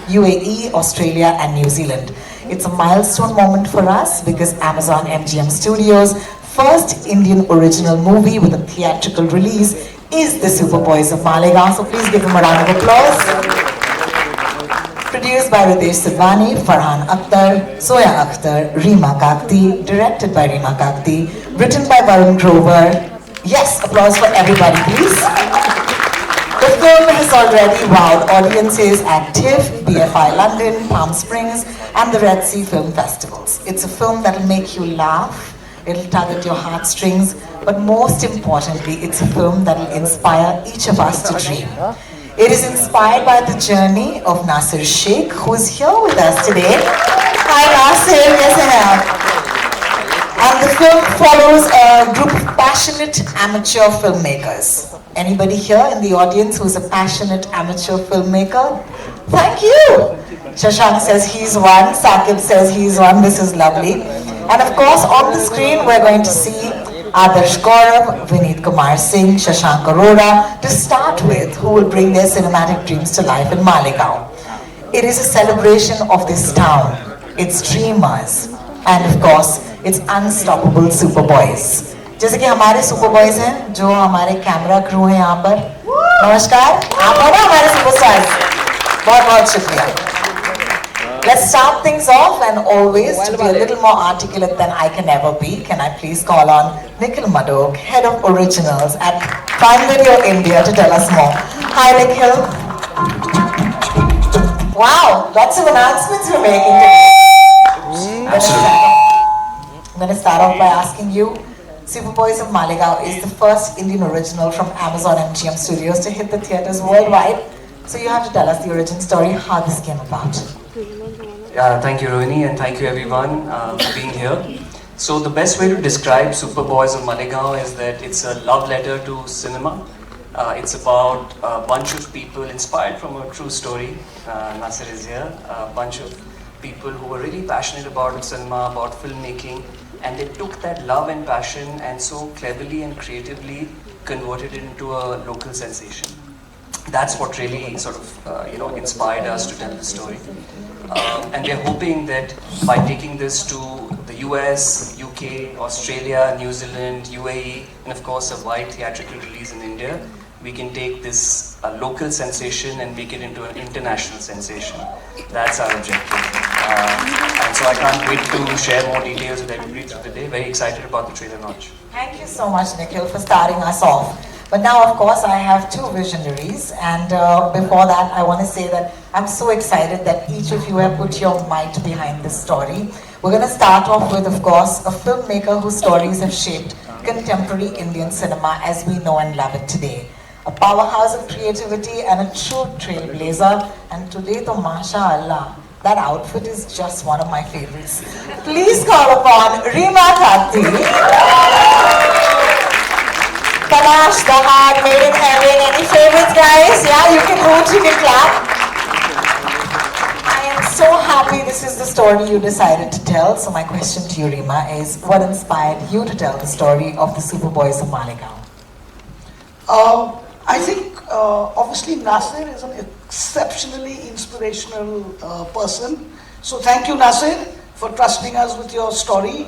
UAE, Australia and New Zealand. It's a milestone moment for us because Amazon MGM Studios' first Indian original movie with a theatrical release is The Superboys of Malegaon. So please give them a round of applause. Produced by Ritesh Sidhwani, Farhan Akhtar, Zoya Akhtar, Reema Kakti, directed by Reema Kakti, written by Varun Grover. Yes, applause for everybody, please. The film has already wowed audiences at TIFF, BFI London, Palm Springs, and the Red Sea Film Festivals. It's a film that'll make you laugh, it'll tug at your heartstrings, but most importantly, it's a film that'll inspire each of us to dream. It is inspired by the journey of Nasir Sheikh, who is here with us today. Hi Nasir, yes I am. And the film follows a group of passionate amateur filmmakers. Anybody here in the audience who's a passionate amateur filmmaker? Thank you! Shashank says he's one, Sakib says he's one, this is lovely. And of course on the screen we're going to see Adarsh Gaurav, Vineet Kumar Singh, Shashank Arora, to start with, who will bring their cinematic dreams to life in Malegaon. It is a celebration of this town, its dreamers, and of course, its unstoppable Superboys. जैसे कि हमारे Superboys हैं, जो हमारे camera crew हैं यहाँ पर. नमस्कार, आप हो ना हमारे Superstars. बहुत बहुत शुक्रिया. Let's start things off, and always to be a little more articulate than I can ever be, can I please call on Nikhil Madok, Head of Originals at Prime Video India, to tell us more. Hi Nikhil. Wow, lots of announcements we're making today. I'm going to start off by asking you, Superboys of Malegaon is the first Indian original from Amazon MGM Studios to hit the theatres worldwide. So you have to tell us the origin story, how this came about. Yeah, thank you Rohini, and thank you everyone for being here. So the best way to describe Superboys of Malegaon is that it's a love letter to cinema. It's about a bunch of people inspired from a true story. Nasir is here. A bunch of people who were really passionate about cinema, about filmmaking, and they took that love and passion and so cleverly and creatively converted it into a local sensation. That's what really sort of inspired us to tell the story. And we're hoping that by taking this to the US, UK, Australia, New Zealand, UAE, and of course a wide theatrical release in India, we can take this local sensation and make it into an international sensation. That's our objective. And so I can't wait to share more details with everybody through the day. Very excited about the trailer launch. Thank you so much, Nikhil, for starting us off. But now, of course, I have two visionaries, and before that, I want to say that I'm so excited that each of you have put your might behind this story. We're going to start off with, of course, a filmmaker whose stories have shaped contemporary Indian cinema as we know and love it today. A powerhouse of creativity and a true trailblazer, and today, to mashallah, that outfit is just one of my favorites. Please call upon Reema Kakti. Panache, the Heart, Made in Heaven, any favorites guys? Yeah, you can root, you can clap. I am so happy this is the story you decided to tell. So my question to you, Reema, is what inspired you to tell the story of the Superboys of Malegaon? I think obviously Nasir is an exceptionally inspirational person. So thank you Nasir for trusting us with your story.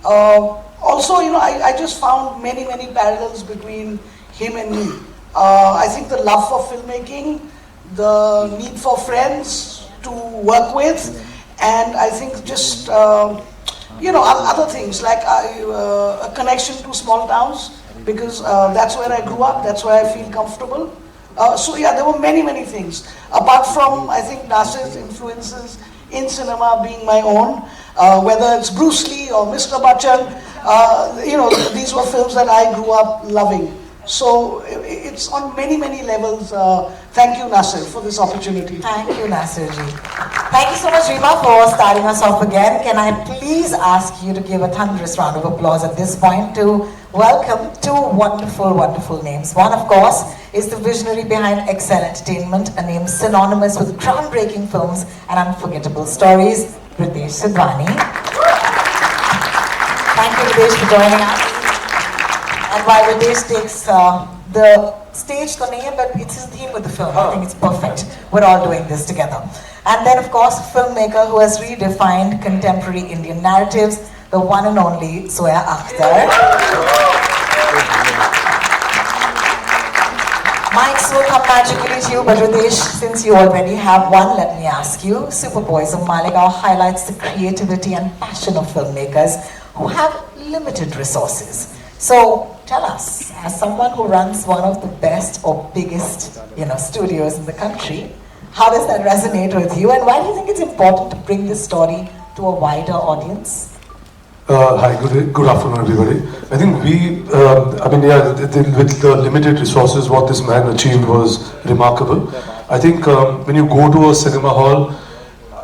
Also, I just found many parallels between him and me. I think the love for filmmaking, the need for friends to work with, and I think just, other things like a connection to small towns, because that's where I grew up, that's where I feel comfortable. So yeah, there were many things. Apart from, I think, Nasir's influences in cinema being my own, whether it's Bruce Lee or Mr. Bachchan, these were films that I grew up loving. So it's on many levels. Thank you, Nasir, for this opportunity. Thank you, Nasir ji. Thank you so much, Reema, for starting us off again. Can I please ask you to give a thunderous round of applause at this point to welcome two wonderful names. One, of course, is the visionary behind Excel Entertainment, a name synonymous with groundbreaking films and unforgettable stories, Ritesh Sidhwani. Thank you, Ritesh, for joining us. And while Ritesh takes the stage, but it's his theme with the film. I think it's perfect. We're all doing this together. And then, of course, a filmmaker who has redefined contemporary Indian narratives, the one and only Zoya Akhtar. Mics will come magically to you, but Ritesh, since you already have one, let me ask you. Superboys of Malegaon highlights the creativity and passion of filmmakers who have limited resources. So tell us, as someone who runs one of the best or biggest, studios in the country, how does that resonate with you, and why do you think it's important to bring this story to a wider audience? Hi, good afternoon, everybody. I think with the limited resources, what this man achieved was remarkable. I think when you go to a cinema hall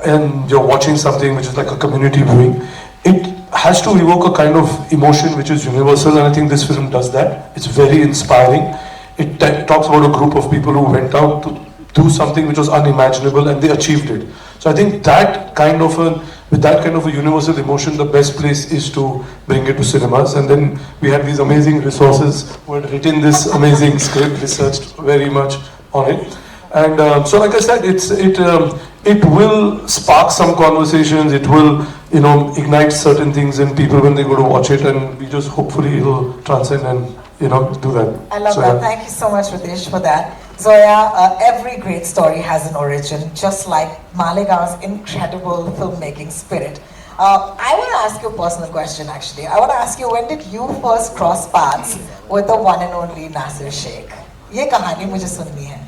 and you're watching something which is like a community viewing, it has to evoke a kind of emotion which is universal, and I think this film does that. It's very inspiring. It talks about a group of people who went out to do something which was unimaginable, and they achieved it. So I think with that kind of a universal emotion, the best place is to bring it to cinemas. And then we had these amazing resources who had written this amazing script, researched very much on it. And so, like I said, it will spark some conversations. It will, ignite certain things in people when they go to watch it, and we just hopefully it will transcend and do that. I love that. Yeah. Thank you so much, Ritesh, for that. Zoya, every great story has an origin, just like Malegaon's incredible filmmaking spirit. I want to ask you a personal question, actually. I want to ask you, when did you first cross paths with the one and only Nasir Sheikh? ये कहानी मुझे सुननी है.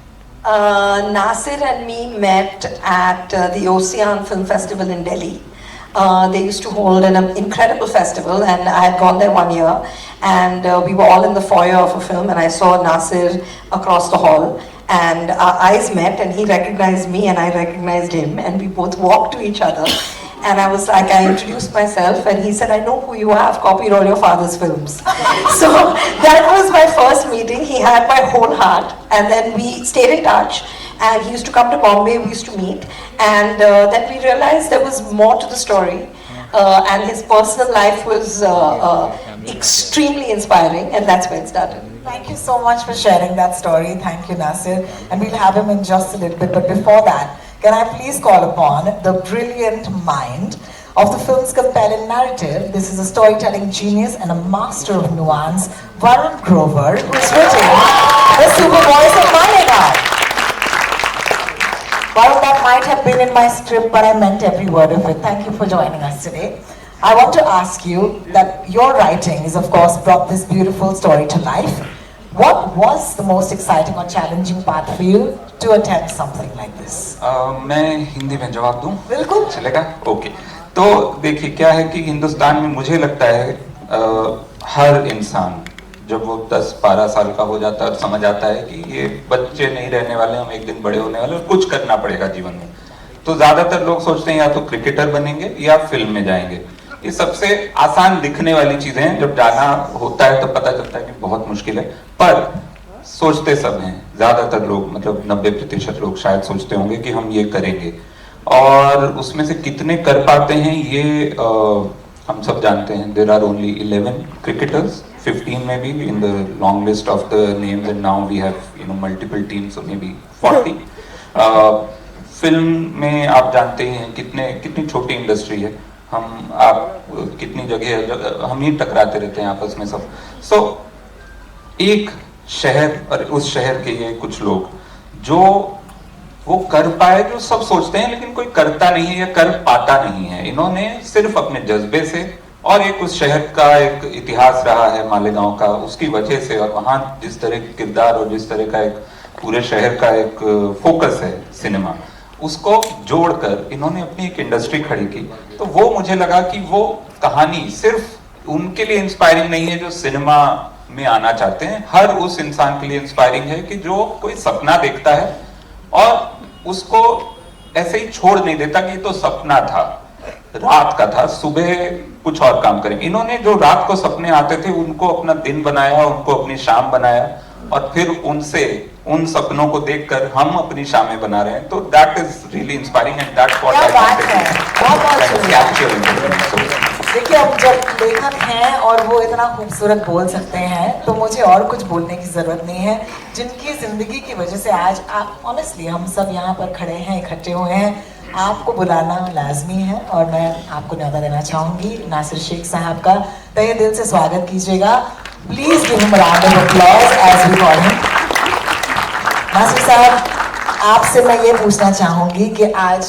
Nasir and me met at the Ocean Film Festival in Delhi. They used to hold an incredible festival, and I had gone there 1 year, and we were all in the foyer of a film, and I saw Nasir across the hall, and our eyes met, and he recognized me and I recognized him, and we both walked to each other, and I was like, I introduced myself, and he said, I know who you are, I've copied all your father's films. So that was my first meeting. He had my whole heart, and then we stayed in touch. And he used to come to Bombay, we used to meet, and then we realized there was more to the story, and his personal life was extremely inspiring, and that's where it started. Thank you so much for sharing that story. Thank you, Nasir. And we'll have him in just a little bit, but before that, can I please call upon the brilliant mind of the film's compelling narrative. This is a storytelling genius and a master of nuance, Varun Grover, who's written The Superboys of Malegaon. Well, that might have been in my script, but I meant every word of it. Thank you for joining us today. I want to ask you that your writing has, of course, brought this beautiful story to life. What was the most exciting or challenging part for you to attempt something like this? मैं हिंदी में जवाब दूं? बिल्कुल. चलेगा? Okay. तो देखिए क्या है कि हिंदुस्तान में मुझे लगता है हर इंसान जब वो 10-12 साल का हो जाता है और समझ आता है कि ये बच्चे नहीं रहने वाले, हम एक दिन बड़े होने वाले और कुछ करना पड़ेगा जीवन में, तो ज्यादातर लोग सोचते हैं या तो क्रिकेटर बनेंगे या फिल्म में जाएंगे. ये सबसे आसान दिखने वाली चीजें हैं. जब जाना होता है तो पता चलता है कि बहुत मुश्किल है, पर सोचते सब हैं. ज्यादातर लोग, मतलब 90% लोग शायद सोचते होंगे कि हम ये करेंगे, और उसमें से कितने कर पाते हैं ये हम सब जानते हैं. There are only 11 cricketers, 15 maybe in the long list of the names, and now we have multiple teams, so maybe 40. Film में आप जानते हैं कितनी छोटी इंडस्ट्री है. आप कितनी जगह हम ही टकराते रहते हैं आपस में सब. सो एक शहर और उस शहर के ये कुछ लोग जो वो कर पाए, जो सब सोचते हैं लेकिन कोई करता नहीं है या कर पाता नहीं है. इन्होंने सिर्फ अपने जज्बे से, और एक उस शहर का एक इतिहास रहा है मालेगांव का, उसकी वजह से, और वहां जिस तरह के किरदार और जिस तरह का एक पूरे शहर का एक फोकस है सिनेमा, उसको जोड़कर इन्होंने अपनी एक इंडस्ट्री खड़ी की. तो वो मुझे लगा कि वो कहानी सिर्फ उनके लिए इंस्पायरिंग नहीं है जो सिनेमा में आना चाहते हैं. हर उस इंसान के लिए इंस्पायरिंग है कि जो कोई सपना देखता है और उसको ऐसे ही छोड़ नहीं देता कि तो सपना था, रात का था, सुबह कुछ और काम करेंगे. इन्होंने जो रात को सपने आते थे उनको अपना दिन बनाया, उनको अपनी शाम बनाया, और फिर उनसे उन सपनों को देखकर हम अपनी शामें बना रहे हैं. तो that is really inspiring, and that's what I wanted. देखिए, अब जब लेखक हैं और वो इतना खूबसूरत बोल सकते हैं तो मुझे और कुछ बोलने की जरूरत नहीं है. जिनकी जिंदगी की वजह से आज आप ऑनेस्टली हम सब यहाँ पर खड़े हैं, इकट्ठे हुए हैं, आपको बुलाना लाजमी है और मैं आपको न्यौता देना चाहूंगी नासिर शेख साहब का। तहे दिल से स्वागत कीजिएगा। Please give him a round of applause as we call him. Nasir साहब, आपसे मैं ये पूछना चाहूंगी कि आज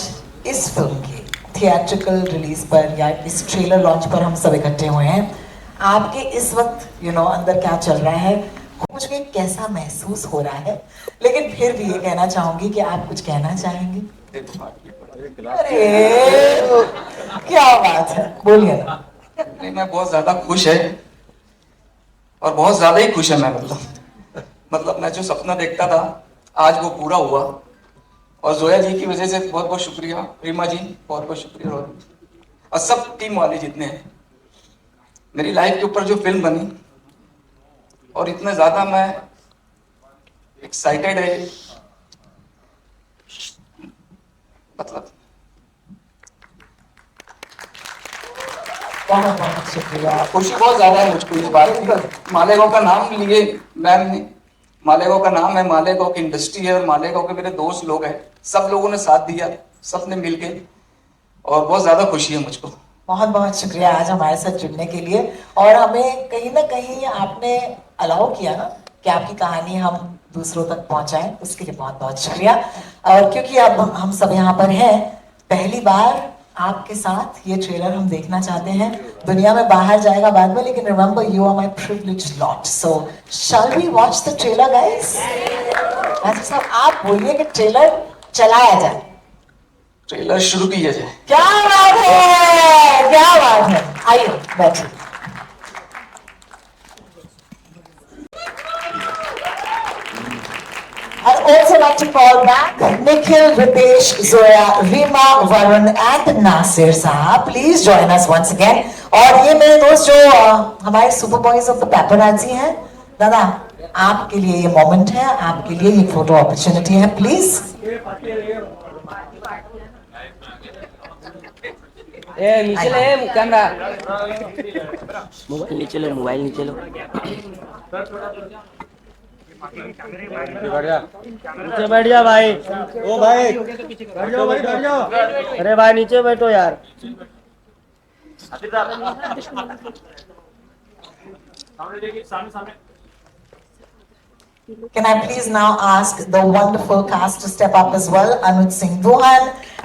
इस फिल्म की थिएट्रिकल रिलीज पर या इस ट्रेलर लॉन्च पर हम सब इकट्ठे हुए हैं, आपके इस वक्त अंदर क्या चल रहा है, मुझे कैसा महसूस हो रहा है, लेकिन फिर भी ये कहना चाहूंगी कि आप कुछ कहना चाहेंगे? अरे क्या बात है, बोलिए ना। नहीं, मैं बहुत ज्यादा खुश है और बहुत ज्यादा ही खुश है मैं। मतलब मैं जो सपना देखता था आज वो पूरा हुआ और जोया जी की वजह से बहुत बहुत शुक्रिया, रीमा जी बहुत बहुत शुक्रिया, और सब टीम वाले जितने हैं। मेरी लाइफ के ऊपर जो फिल्म बनी और इतना ज्यादा मैं एक्साइटेड है, मतलब बहुत बहुत शुक्रिया। खुशी बहुत ज्यादा है मुझको इस बात की। मालेगांव का नाम लिए मैम ने, मालेगांव का नाम है, मालेगांव की इंडस्ट्री है और मालेगांव के मेरे दोस्त लोग हैं, सब लोगों ने साथ दिया, सबने मिलके, और बहुत ज्यादा खुशी है मुझको। बहुत बहुत शुक्रिया आज हमारे साथ जुड़ने के लिए, और हमें कहीं ना कहीं आपने अलाउ किया ना कि आपकी कहानी हम दूसरों तक पहुंचाएं, उसके लिए बहुत बहुत शुक्रिया। और क्योंकि अब हम सब यहाँ पर हैं, पहली बार आपके साथ ये ट्रेलर हम देखना चाहते हैं। दुनिया में बाहर जाएगा बाद में, लेकिन remember you are my privileged lot, so shall we watch the trailer guys? साहब आप बोलिए कि ट्रेलर चलाया जाए। ट्रेलर शुरू किया जाए। क्या बात है, क्या बात है, आइए बैठिए। I'd also like to call back Nikhil, Ritesh, Zoya, Rima, Varun and Nasir Sahab. Please join us once again. और ये मेरे दोस्त जो हमारे super boys of the paparazzi हैं, दादा आपके लिए ये मोमेंट है, आपके लिए ये फोटो अपॉर्चुनिटी है, प्लीज। नीचे ले कैमरा, मोबाइल नीचे लो, मोबाइल नीचे लो। नीचे बैठ जा भाई। ओ भाई बैठ जाओ भाई, बैठ जाओ। अरे भाई नीचे बैठो यार। Can I please now ask the wonderful cast to step up as well? Anuj Singh Duhan,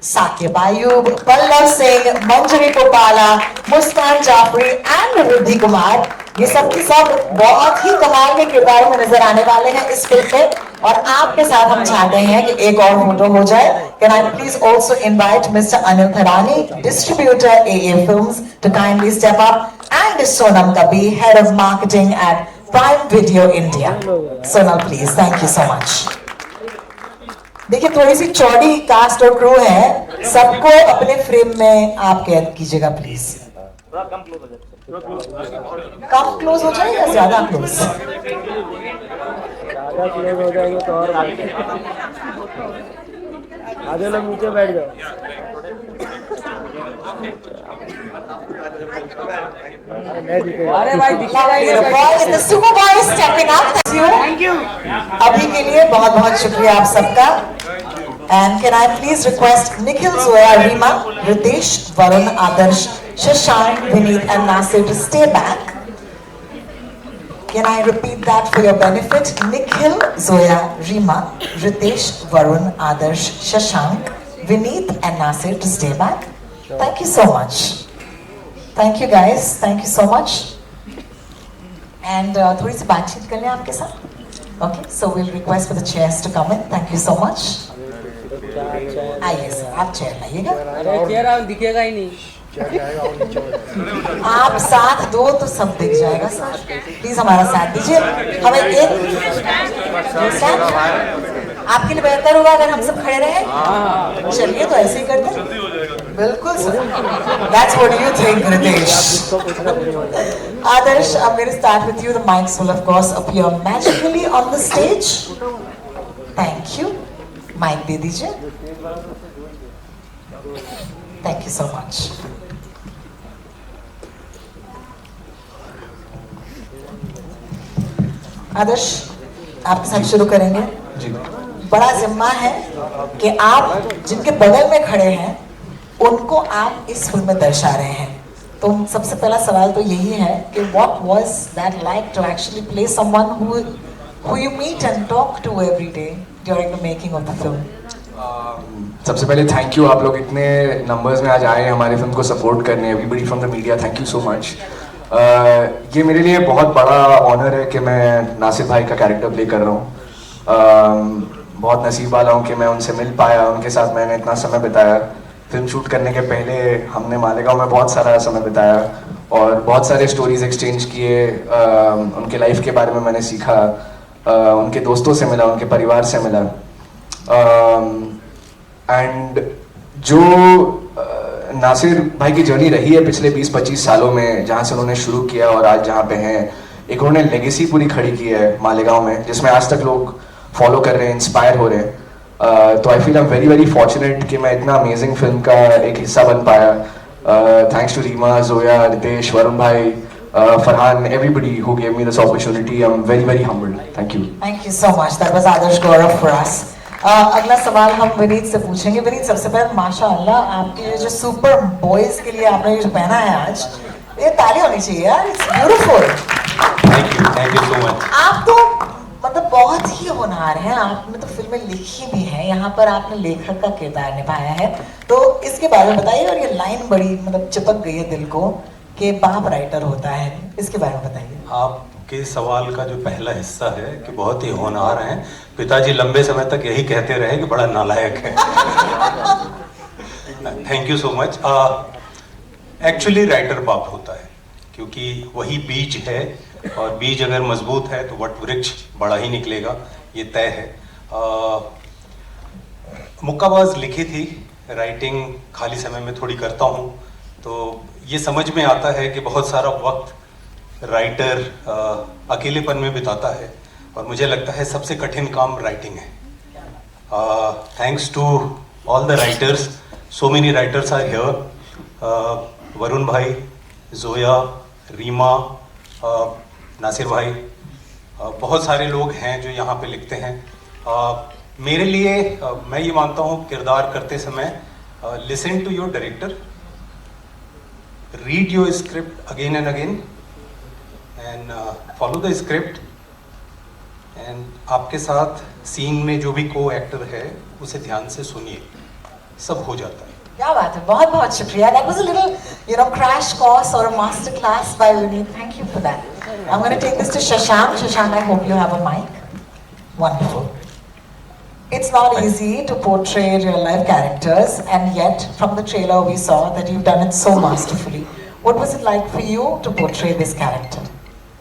Sakib Ayub, Pallav Singh, Manjari Kopala, Muskan Jafri and Riddhi Kumar. ये सब के सब बहुत ही कमाल के किरदारों में नजर आने वाले हैं इस फिल्म में, और आपके साथ हम चाहते हैं कि एक और फोटो हो जाए। Can I please also invite Mr. Anil Tharani, distributor AA Films, to kindly step up, and Sonam Kabi, head of marketing at Prime Video India. Sonal, please. Thank you so much. देखिए थोड़ी सी चौड़ी cast और crew है, सबको अपने frame में आप कैद कीजिएगा प्लीज। कम क्लोज हो जाए या ज्यादा क्लोज? ज्यादा क्लोज हो जाएंगे तो और आधे लोग नीचे बैठ जाओ। अरे भाई The Super Boy is stepping up. Thank you. अभी के लिए बहुत बहुत शुक्रिया आप सबका। And can I please request Nikhil, Zoya, Rima, Ritesh, Varun, Adarsh, Shashank, Vineet and Nasir to stay back. Can I repeat that for your benefit? Nikhil, Zoya, Rima, Ritesh, Varun, Adarsh, Shashank, Vineet and Nasir to stay back. Thank you so much. Thank you guys. Thank you so much. And थोड़ी सी बातचीत कर लें आपके साथ. Okay, so we'll request for the chairs to come in. Thank you so much. आइए sir, आप chair लाइएगा। अरे चेयर दिखेगा ही नहीं। आप साथ दो तो सब दिख जाएगा सर, प्लीज हमारा साथ दीजिए। हमें एक आपके लिए बेहतर होगा अगर हम सब खड़े रहे। चलिए तो ऐसे ही करते हैं। बिल्कुल sir, that's what you think, Ritesh. Adarsh, I'm going to start with you. The mics will of course appear magically on the stage. Thank you. Mic दे दीजिए। Thank you so much. आदर्श, आपके साथ शुरू करेंगे। जी। बड़ा जिम्मा है कि आप जिनके बगल में खड़े हैं उनको आप इस फिल्म में दर्शा रहे हैं। तो सबसे पहला सवाल तो यही है कि what was that like to actually play someone who you meet and talk to every day during the making of the film? सबसे पहले थैंक यू, आप लोग इतने नंबर्स में आज आए हैं हमारे फिल्म को सपोर्ट करने, everybody from the media, thank you so much. ये मेरे लिए बहुत बड़ा ऑनर है कि मैं नासिर भाई का कैरेक्टर प्ले कर रहा हूँ। बहुत नसीब वाला हूँ कि मैं उनसे मिल पाया, उनके साथ मैंने इतना समय बिताया। फिल्म शूट करने के पहले हमने मालेगांव में बहुत सारा समय बिताया और बहुत सारे स्टोरीज एक्सचेंज किए। उनके लाइफ के बारे में मैंने सीखा, उनके दोस्तों से मिला, उनके परिवार से मिला। एंड जो नासिर भाई की जर्नी रही है पिछले 20-25 सालों में, जहाँ से उन्होंने शुरू किया और आज जहाँ पे हैं, एक उन्होंने लेगेसी पूरी खड़ी की है मालेगांव में, जिसमें आज तक लोग फॉलो कर रहे हैं, इंस्पायर हो रहे हैं। तो I feel I am very very fortunate कि मैं इतना अमेजिंग फिल्म का एक हिस्सा बन पाया। थैंक्स टू रीमा, जोया, रितेश, वरुण भाई, Farhan, everybody who gave me this opportunity. I'm very very humbled. Thank you. Thank you so much. That was Adarsh Gaurav for us. अगला सवाल हम विनीत से पूछेंगे। विनीत, सबसे पहले माशाअल्लाह आपके ये जो सुपर बॉयज के लिए आपने ये जो पहना है आज, ये ताली होनी चाहिए यार, it's beautiful. Thank you so much. आप तो मतलब बहुत ही होनहार हैं, आपने तो फिल्में लिखी भी हैं, यहाँ पर आपने लेखक का किरदार निभाया है, तो इसके बारे में बताइए। और ये लाइन बड़ी मतलब चिपक गई है दिल को कि बाप राइटर होता है, इसके बारे में बताइए। आपके सवाल का जो पहला हिस्सा है कि बहुत ही होनहार हैं, पिताजी लंबे समय तक यही कहते रहे कि बड़ा नालायक है। Thank you so much. Actually writer बाप होता है, क्योंकि वही बीज है, और बीज अगर मजबूत है तो वट वृक्ष बड़ा ही निकलेगा, ये तय है। मुक्काबाज लिखी थी, राइटिंग खाली समय में थोड़ी करता हूँ, तो ये समझ में आता है कि बहुत सारा वक्त राइटर अकेलेपन में बिताता है, और मुझे लगता है सबसे कठिन काम राइटिंग है। Thanks to all the writers, so many writers are here. Varun भाई, जोया, रीमा, नासिर भाई, बहुत सारे लोग हैं जो यहाँ पे लिखते हैं। मेरे लिए मैं ये मानता हूँ किरदार करते समय, listen to your director, read your script again and again, and follow the script, and आपके साथ सीन में जो भी को एक्टर है उसे ध्यान से सुनिए, सब हो जाता है। क्या बात है, बहुत बहुत शुक्रिया। That was a little, crash course or a master class by Vineet. Thank you for that. I'm going to take this to Shashank. Shashank, I hope you have a mic. Wonderful. It's not easy to portray real life characters, and yet from the trailer we saw that you've done it so masterfully. What was it like for you to portray this character?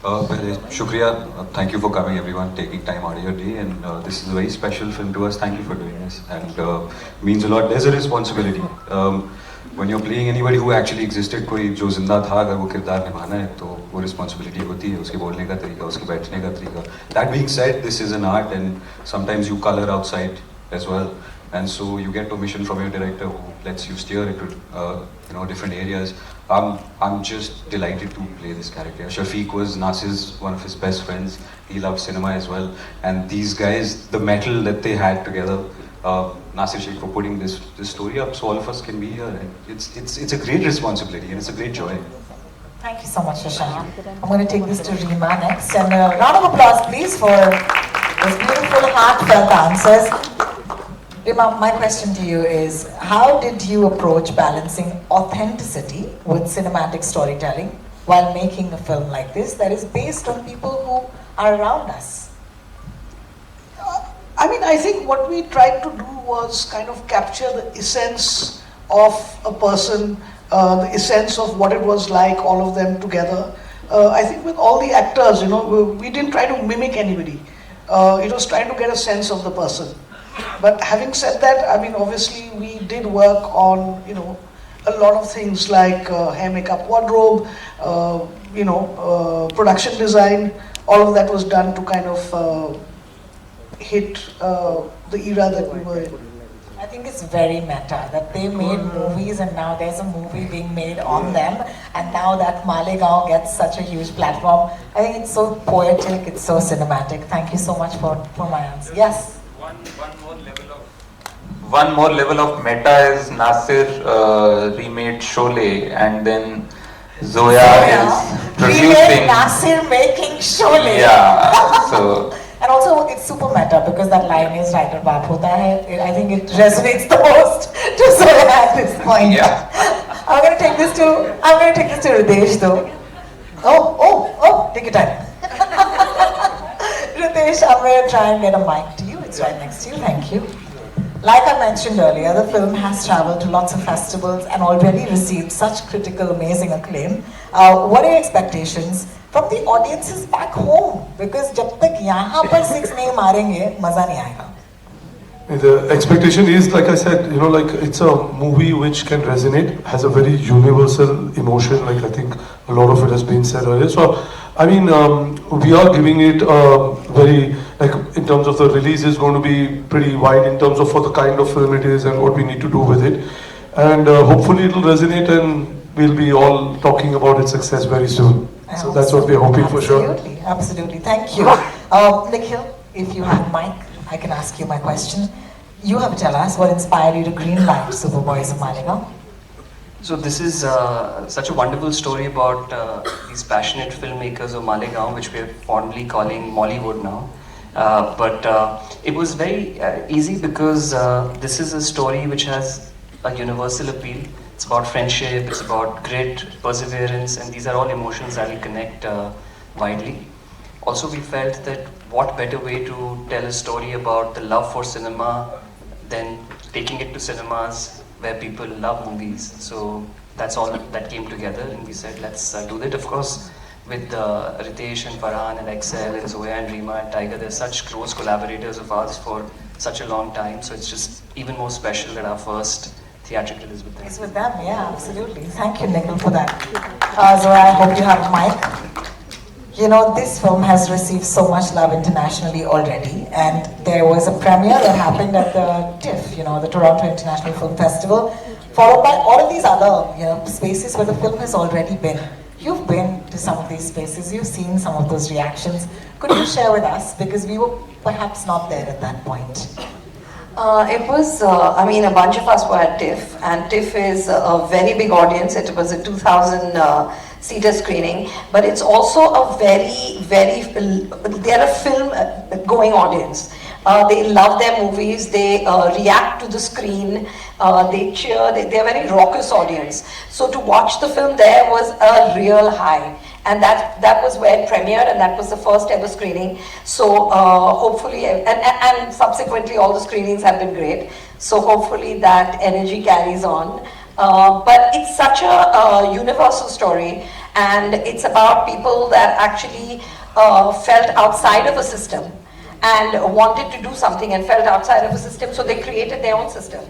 Well, shukriya. Thank you for coming, everyone, taking time out of your day, and this is a very special film to us. Thank you for doing this, and means a lot. There's a responsibility when you're playing anybody who actually existed. कोई जो जिंदा था, अगर वो किरदार निभाना है तो वो responsibility होती है, उसके बोलने का तरीका, उसके बैठने का तरीका. That being said, this is an art, and sometimes you color outside as well, and so you get permission from your director who lets you steer into different areas. I'm just delighted to play this character. Shafiq was Nasir's one of his best friends. He loved cinema as well, and these guys, the metal that they had together, Nasir Sheikh for putting this story up, so all of us can be here, and it's a great responsibility and it's a great joy. Thank you so much, Shashank. I'm going to take this to Reema next, and a round of applause please for those beautiful heartfelt answers. Reema, my question to you is, how did you approach balancing authenticity with cinematic storytelling while making a film like this that is based on people who are around us? I think what we tried to do was kind of capture the essence of a person, the essence of what it was like, all of them together. I think with all the actors, we didn't try to mimic anybody. It was trying to get a sense of the person. But having said that, obviously we did work on, a lot of things like hair, makeup, wardrobe, production design. All of that was done to kind of hit the era that we were in. I think it's very meta that they made movies and now there's a movie being made on them, and now that Malegaon gets such a huge platform. I think it's so poetic, it's so cinematic. Thank you so much for my answer. Yes? One more level of one more level of meta is Nasir remade Sholay, and then Zoya is producing. Nasir making Sholay. Yeah, so And also it's super meta because that line is writer baap hota hai. I think it resonates the most to Zoya at this point. Yeah. I'm gonna take this to Ritesh though. Oh, take your time. Ritesh, I'm gonna try and get a mic to you. It's right next to you. Thank you. Like I mentioned earlier, the film has traveled to lots of festivals and already received such critical, amazing acclaim. What are your expectations from the audiences back home? Because जब तक यहाँ पर 6 नहीं मारेंगे, मजा नहीं आएगा. The expectation is, like I said, you know, like it's a movie which can resonate, has a very universal emotion, like I think a lot of it has been said earlier. So, I mean, we are giving it very, like in terms of the release is going to be pretty wide in terms of for the kind of film it is and what we need to do with it. And hopefully it will resonate and we'll be all talking about its success very soon. So that's what we're hoping for sure. Absolutely. Thank you. Nikhil, if you have mic, I can ask you my question. You have to tell us what inspired you to greenlight Superboys of Maligaon. So this is such a wonderful story about these passionate filmmakers of Maligaon, which we are fondly calling Mollywood now. But it was very easy because this is a story which has a universal appeal. It's about friendship, it's about grit, perseverance, and these are all emotions that will connect widely. Also, we felt that what better way to tell a story about the love for cinema than taking it to cinemas where people love movies. So that's all that came together, and we said let's do that. Of course, with Ritesh and Farhan and Excel and Zoya and Rima and Tiger, they're such close collaborators of ours for such a long time. So it's just even more special that our first theatrical is with them. It's with them, yeah, absolutely. Thank you, Nikhil, for that. Zoya, I hope you have a mic. You know, this film has received so much love internationally already, and there was a premiere that happened at the TIFF, you know, the Toronto International Film Festival, followed by all of these other, you know, spaces where the film has already been. You've been to some of these spaces, you've seen some of those reactions. Could you share with us, because we were perhaps not there at that point? It was, I mean, a bunch of us were at TIFF, and TIFF is a very big audience. It was a 2,000-seater screening, but it's also a they're a film-going audience. They love their movies, they react to the screen, they cheer, they're a very raucous audience. So to watch the film there was a real high. And that was where it premiered, and that was the first ever screening. So hopefully, and subsequently all the screenings have been great. So hopefully that energy carries on. But it's such a universal story, and it's about people that actually felt outside of a system and wanted to do something and felt outside of a system, so they created their own system.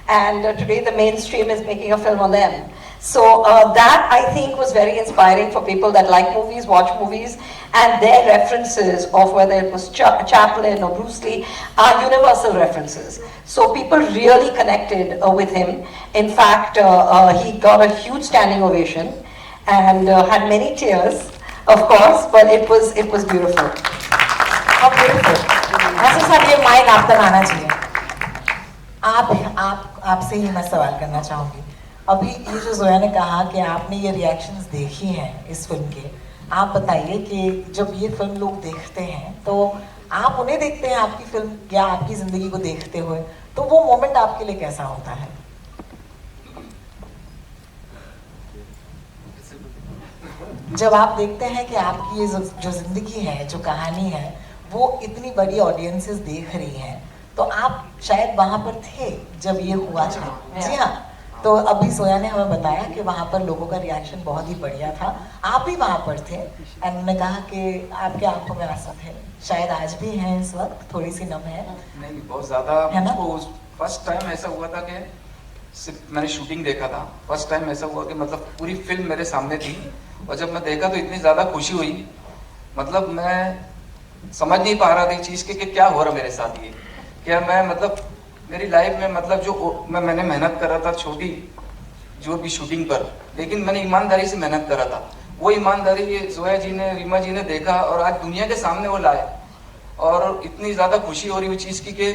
And today the mainstream is making a film on them. So that, I think, was very inspiring for people that like movies, watch movies, and their references of whether it was Chaplin or Bruce Lee are universal references. So people really connected with him. In fact, he got a huge standing ovation and had many tears, of course, but it was beautiful. How beautiful. ऐसे सब ये mic आप तक आना चाहिए. आपसे ही मैं सवाल करना चाहूँगी. अभी ये जो जोया ने कहा कि आपने ये रिएक्शंस देखी हैं इस फिल्म के, आप बताइए कि जब ये फिल्म लोग देखते हैं तो आप उन्हें देखते हैं आपकी फिल्म या आपकी ज़िंदगी को देखते हुए, तो वो मोमेंट आपके लिए कैसा होता है? जब आप देखते हैं कि आपकी ये जो ज़िंदगी है, जो कहानी है, वो इतनी बड़ी ऑडियंसेस देख रही हैं, तो आप शायद वहाँ पर थे जब ये हुआ था. जी हाँ. तो अभी सोया ने हमें बताया कि वहाँ पर लोगों का रिएक्शन बहुत ही बढ़िया था. आप भी वहाँ पर थे एंड उन्होंने कहा कि आपके आंखों में आंसू थे. शायद आज भी हैं इस वक्त, थोड़ी सी नम है. नहीं, बहुत ज़्यादा. फर्स्ट टाइम ऐसा हुआ था कि सिर्फ मैंने शूटिंग देखा था. फर्स्ट टाइम ऐसा हुआ कि मतलब पूरी फिल्म मेरे सामने थी, और जब मैं देखा तो इतनी ज़्यादा खुशी हुई. मतलब मैं समझ नहीं पा रहा था चीज़ के कि क्या हो रहा मेरे साथ. ये क्या मैं मतलब मेरी लाइफ में मतलब जो मैंने मेहनत कर रहा था छोटी जो भी शूटिंग पर, लेकिन मैंने ईमानदारी से मेहनत करा था. वो ईमानदारी ये जोया जी ने, रीमा जी ने देखा और आज दुनिया के सामने वो लाए, और इतनी ज़्यादा खुशी हो रही हुई चीज़ की कि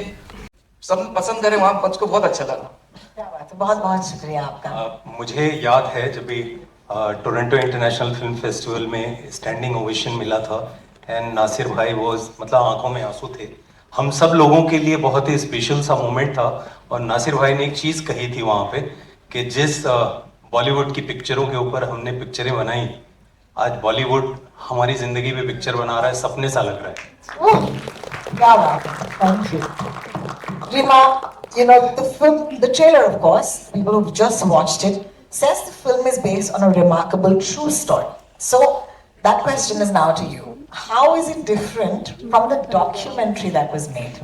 सब पसंद करे वहाँ मंच को बहुत अच्छा लगा। क्या बात है, बहुत बहुत शुक्रिया आपका। मुझे याद है जब भी टोरंटो इंटरनेशनल फिल्म फेस्टिवल में स्टैंडिंग ओवेशन मिला था एंड नासिर भाई वो मतलब आंखों में आंसू थे। हम सब लोगों के लिए बहुत ही स्पेशल सा मोमेंट था और नासिर भाई ने एक चीज़ कही थी वहाँ पे कि जिस बॉलीवुड की पिक्चरों के ऊपर हमने पिक्चरें बनाई, आज बॉलीवुड हमारी ज़िंदगी में पिक्चर बना रहा है, सपने सा लग रहा है। ओह, क्या बात है, thank you. Rima, you know, the film, the trailer, of course, people who've just watched it, says the film is based on a remarkable true story. So, that question is now to you. How is it different from the documentary that was made?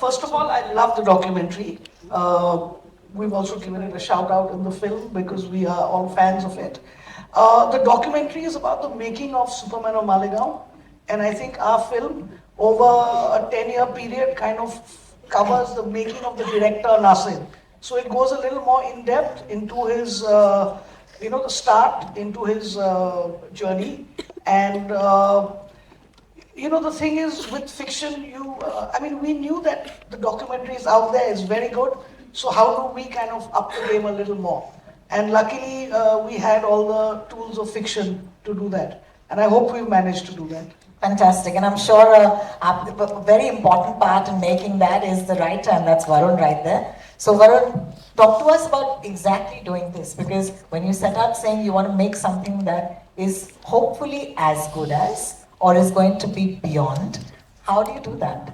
First of all, I love the documentary. We've also given it a shout out in the film because we are all fans of it. The documentary is about the making of Superman of Malegaon, and I think our film, over a 10-year period, kind of covers the making of the director Nasir. So it goes a little more in depth into his, the start, into his journey, and the thing is with fiction, we knew that the documentary is out there, is very good. So how do we kind of up the game a little more? And luckily, we had all the tools of fiction to do that, and I hope we've managed to do that. Fantastic, and I'm sure a very important part in making that is the writer, and that's Varun right there. So Varun, talk to us about exactly doing this, because when you set out saying you want to make something that is hopefully as good as, or is going to be beyond, how do you do that?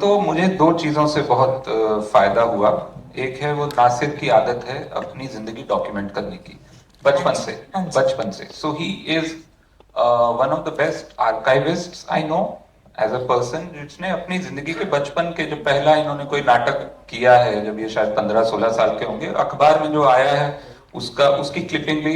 तो मुझे दो चीजों से बहुत फायदा हुआ। एक है वो नासिर की आदत है अपनी जिंदगी डॉक्यूमेंट करने की बचपन से। So he is one of the best archivists I know as a person, जिसने अपनी जिंदगी के बचपन के, जो पहला इन्होंने कोई नाटक किया है जब ये शायद 15-16 साल के होंगे, अखबार में जो आया है उसकी क्लिपिंग भी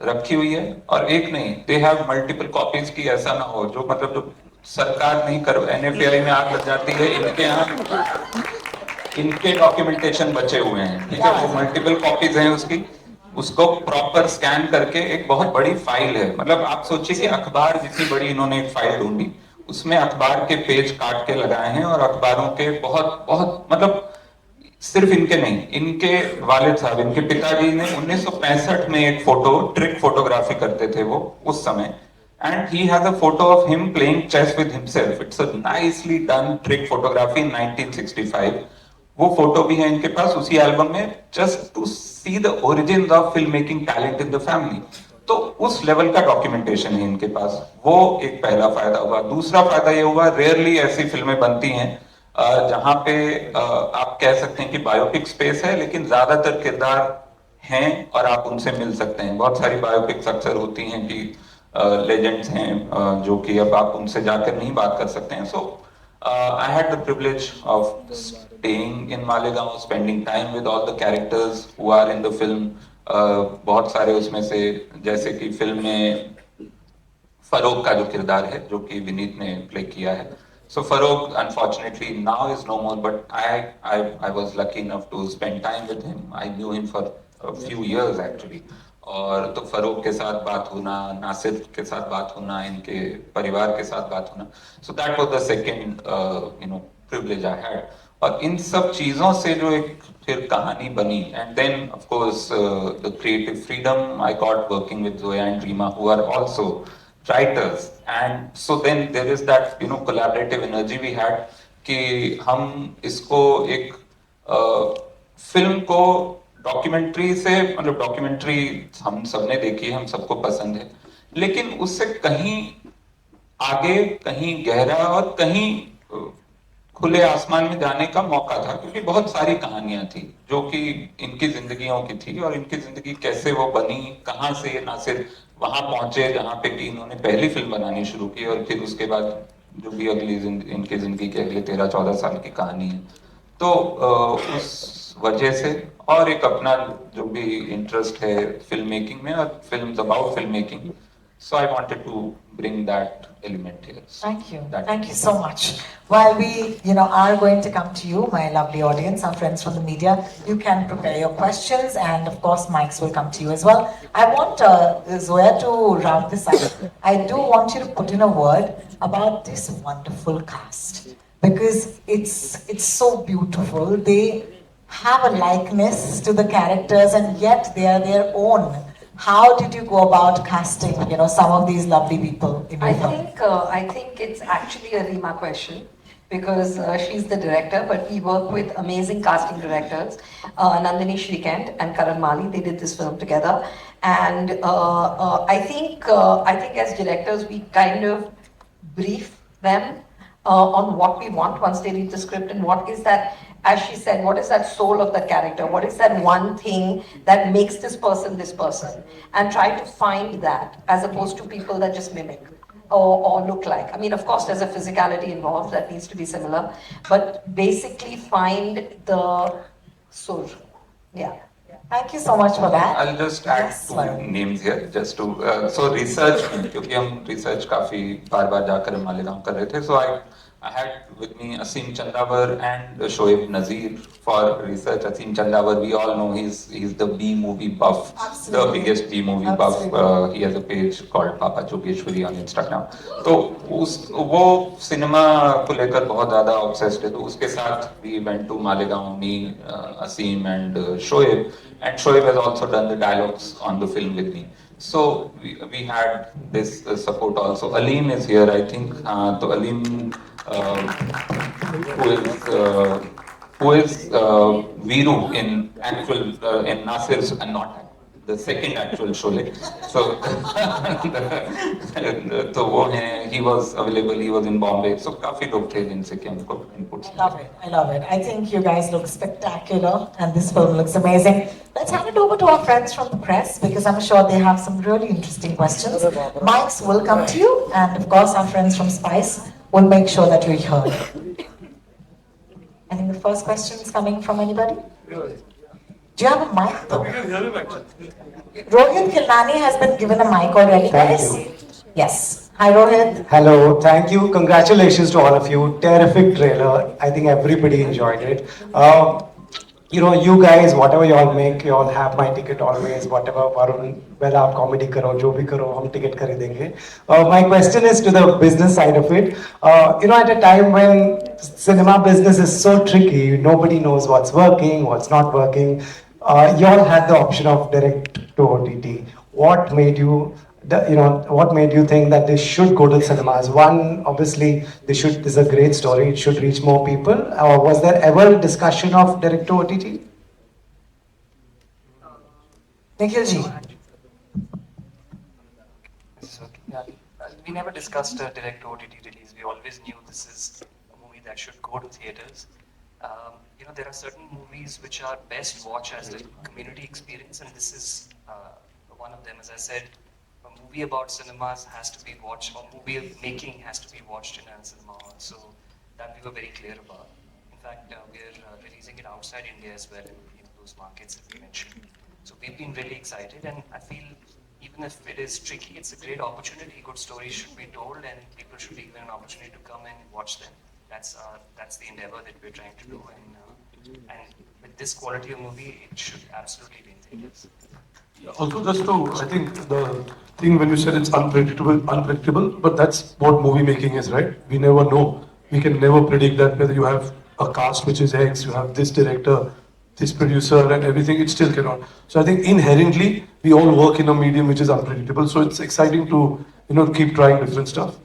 रखी हुई है, और एक नहीं, दे हैव मल्टीपल कॉपीज की। ऐसा ना हो जो जो सरकार नहीं कर, NFAI में आग लग जाती है, इनके यहाँ इनके डॉक्यूमेंटेशन बचे हुए हैं, ठीक है, वो मल्टीपल कॉपीज हैं उसकी, उसको प्रॉपर स्कैन करके एक बहुत बड़ी फाइल है। मतलब आप सोचिए कि अखबार जितनी बड़ी इन्होंने एक फाइल ढूंढी, उसमें अखबार के पेज काट के लगाए हैं, और अखबारों के बहुत बहुत मतलब सिर्फ इनके नहीं, इनके वालिद साहब, इनके पिताजी ने 1965 में एक ट्रिक फोटोग्राफी करते थे वो उस समय, and he has a photo of him playing chess with himself. It's a nicely done trick photography in 1965. वो फोटो भी है इनके पास उसी एल्बम में, just to see the origins of filmmaking talent in the family. तो उस level का documentation है इनके पास, वो एक पहला फायदा हुआ। दूसरा फायदा ये हुआ, रेयरली ऐसी फिल्में बनती हैं जहां पे आप कह सकते हैं कि बायोपिक स्पेस है, लेकिन ज्यादातर किरदार हैं और आप उनसे मिल सकते हैं। बहुत सारी बायोपिक्स अक्सर होती हैं कि लेजेंड्स हैं जो कि अब आप उनसे जाकर नहीं बात कर सकते हैं। So I had the privilege of staying in Malegaon, spending time with all the characters who are in the film. बहुत सारे उसमें से, जैसे कि फिल्म में फरोग का जो किरदार है, जो कि विनीत ने प्ले किया है, so Farokh unfortunately now is no more, but I was lucky enough to spend time with him. I knew him for a few years actually. और तो फरोख के साथ बात होना, नासिर के साथ बात होना, इनके परिवार के साथ बात होना, so that was the second privilege I had. और इन सब चीजों से जो एक फिर कहानी बनी, and then of course the creative freedom I got working with Zoya and Rima, who are also writers, and so then there is that collaborative energy we had कि हम इसको एक फिल्म को डॉक्यूमेंट्री से, मतलब डॉक्यूमेंट्री हम सबने देखी, हम सबको पसंद है, लेकिन उससे कहीं आगे, कहीं गहरा और कहीं खुले आसमान में जाने का मौका था, क्योंकि बहुत सारी कहानियां थी जो कि इनकी जिंदगियों की थी, और इनकी जिंदगी कैसे वो बनी, कहाँ से नासिर वहां पहुंचे जहां पे कि इन्होंने पहली फिल्म बनानी शुरू की, और फिर उसके बाद जो भी अगली इनकी जिंदगी के अगले 13-14 साल की कहानी है। तो उस वजह से, और एक अपना जो भी इंटरेस्ट है फिल्म मेकिंग में और films about film making, so I wanted to bring that element here. Thank you so much. While we are going to come to you, my lovely audience, our friends from the media, you can prepare your questions, and of course mics will come to you as well. I want Zoya to round this up. I do want you to put in a word about this wonderful cast. because it's so beautiful. They have a likeness to the characters and yet they are their own. How did you go about casting, some of these lovely people in your film? I think it's actually a Rima question because she's the director, but we work with amazing casting directors, Nandini Shrikant and Karan Mali. They did this film together, and I think as directors we kind of brief them on what we want once they read the script and what is that, as she said, what is that soul of the character? What is that one thing that makes this person, and try to find that as opposed to people that just mimic or look like. I mean, of course, there's a physicality involved that needs to be similar, but basically find the soul. Yeah. Thank you so much for that. I'll just add Yes, two Varun. names here, just to so research, क्योंकि हम research काफी बार जाकर मालेगांव कर रहे थे, so I had with me Asim Chandavar and Shoaib Nazir for research. Asim Chandavar, we all know he's the B movie buff, Absolutely. the biggest B movie Absolutely. buff. He has a page called Papa Chogeshwari on Instagram. तो वो cinema को लेकर बहुत ज़्यादा obsessed है, तो उसके साथ we went to Malegaon, me, Asim and Shoaib. And Shoaib has also done the dialogues on the film with me. So we had this support also. Aleem is here, I think. So Aleem, who is Veeru in actual in Nasir's and not the second actual Sholay. So तो वो हैं, he was available, he was in Bombay. So काफी लोग थे जिनसे कि हमको inputs. I love it. I think you guys look spectacular and this film looks amazing. Let's hand it over to our friends from the press because I'm sure they have some really interesting questions. Mics will come to you and of course our friends from Spice will make sure that you're heard. I think the first question is coming from anybody? Do you have a mic though? Rohit Kilnani has been given a mic already, Thank guys. you. Yes. Hi Rohit. Hello, thank you. Congratulations to all of you. Terrific trailer. I think everybody enjoyed it. You guys, whatever you all make, you all have my ticket always. Whatever, Varun, well, aap comedy karo, jo bhi karo, hum ticket kharidenge. My question is to the business side of it. At a time when cinema business is so tricky, nobody knows what's working, what's not working. You all had the option of direct to OTT. What made you think that they should go to cinemas? One, obviously, this is a great story. It should reach more people. Was there ever a discussion of direct to OTT? Nikhil ji. We never discussed a direct OTT release. We always knew this is a movie that should go to theaters. There are certain movies which are best watched as a community experience, and this is one of them. As I said, a movie about cinemas has to be watched, or movie making has to be watched in a cinema hall. So that we were very clear about. In fact, we're releasing it outside India as well in those markets that we mentioned. So we've been really excited, and I feel even if it is tricky, it's a great opportunity. Good stories should be told, and people should be given an opportunity to come and watch them. That's the endeavor that we're trying to do, and with this quality of movie, it should absolutely be in theaters. Also, I think the thing when you said it's unpredictable, but that's what movie making is, right? We never know. We can never predict that whether you have a cast which is X, you have this director, this producer and everything, it still cannot. So I think inherently, we all work in a medium which is unpredictable. So it's exciting to, keep trying different stuff.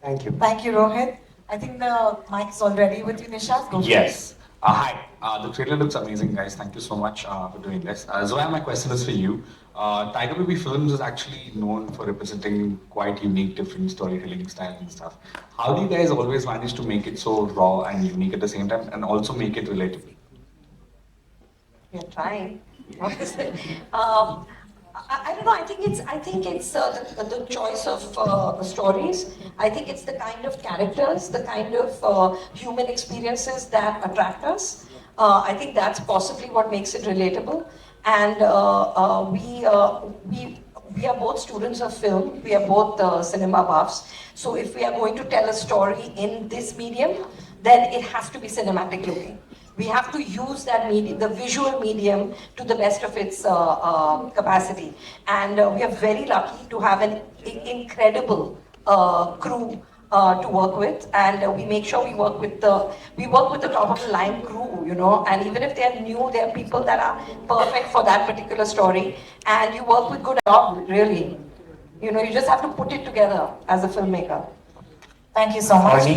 Thank you. Thank you, Rohit. I think the mic is already with you, Nishad. Go for it. Yes. Hi. The trailer looks amazing, guys. Thank you so much for doing this. Zoya, my question is for you. Tiger Baby Films is actually known for representing quite unique, different storytelling styles and stuff. How do you guys always manage to make it so raw and unique at the same time, and also make it relatable? We're trying. Obviously. I don't know. I think it's the choice of stories. I think it's the kind of characters, the kind of human experiences that attract us. I think that's possibly what makes it relatable. And we are both students of film. We are both cinema buffs. So if we are going to tell a story in this medium, then it has to be cinematic looking. We have to use that medium, the visual medium, to the best of its capacity. And we are very lucky to have an incredible crew to work with, and we make sure we work with the top of the line crew, you know, and even if they're new, they're people that are perfect for that particular story, and you work with good job, really. You know, you just have to put it together as a filmmaker. Thank you so much.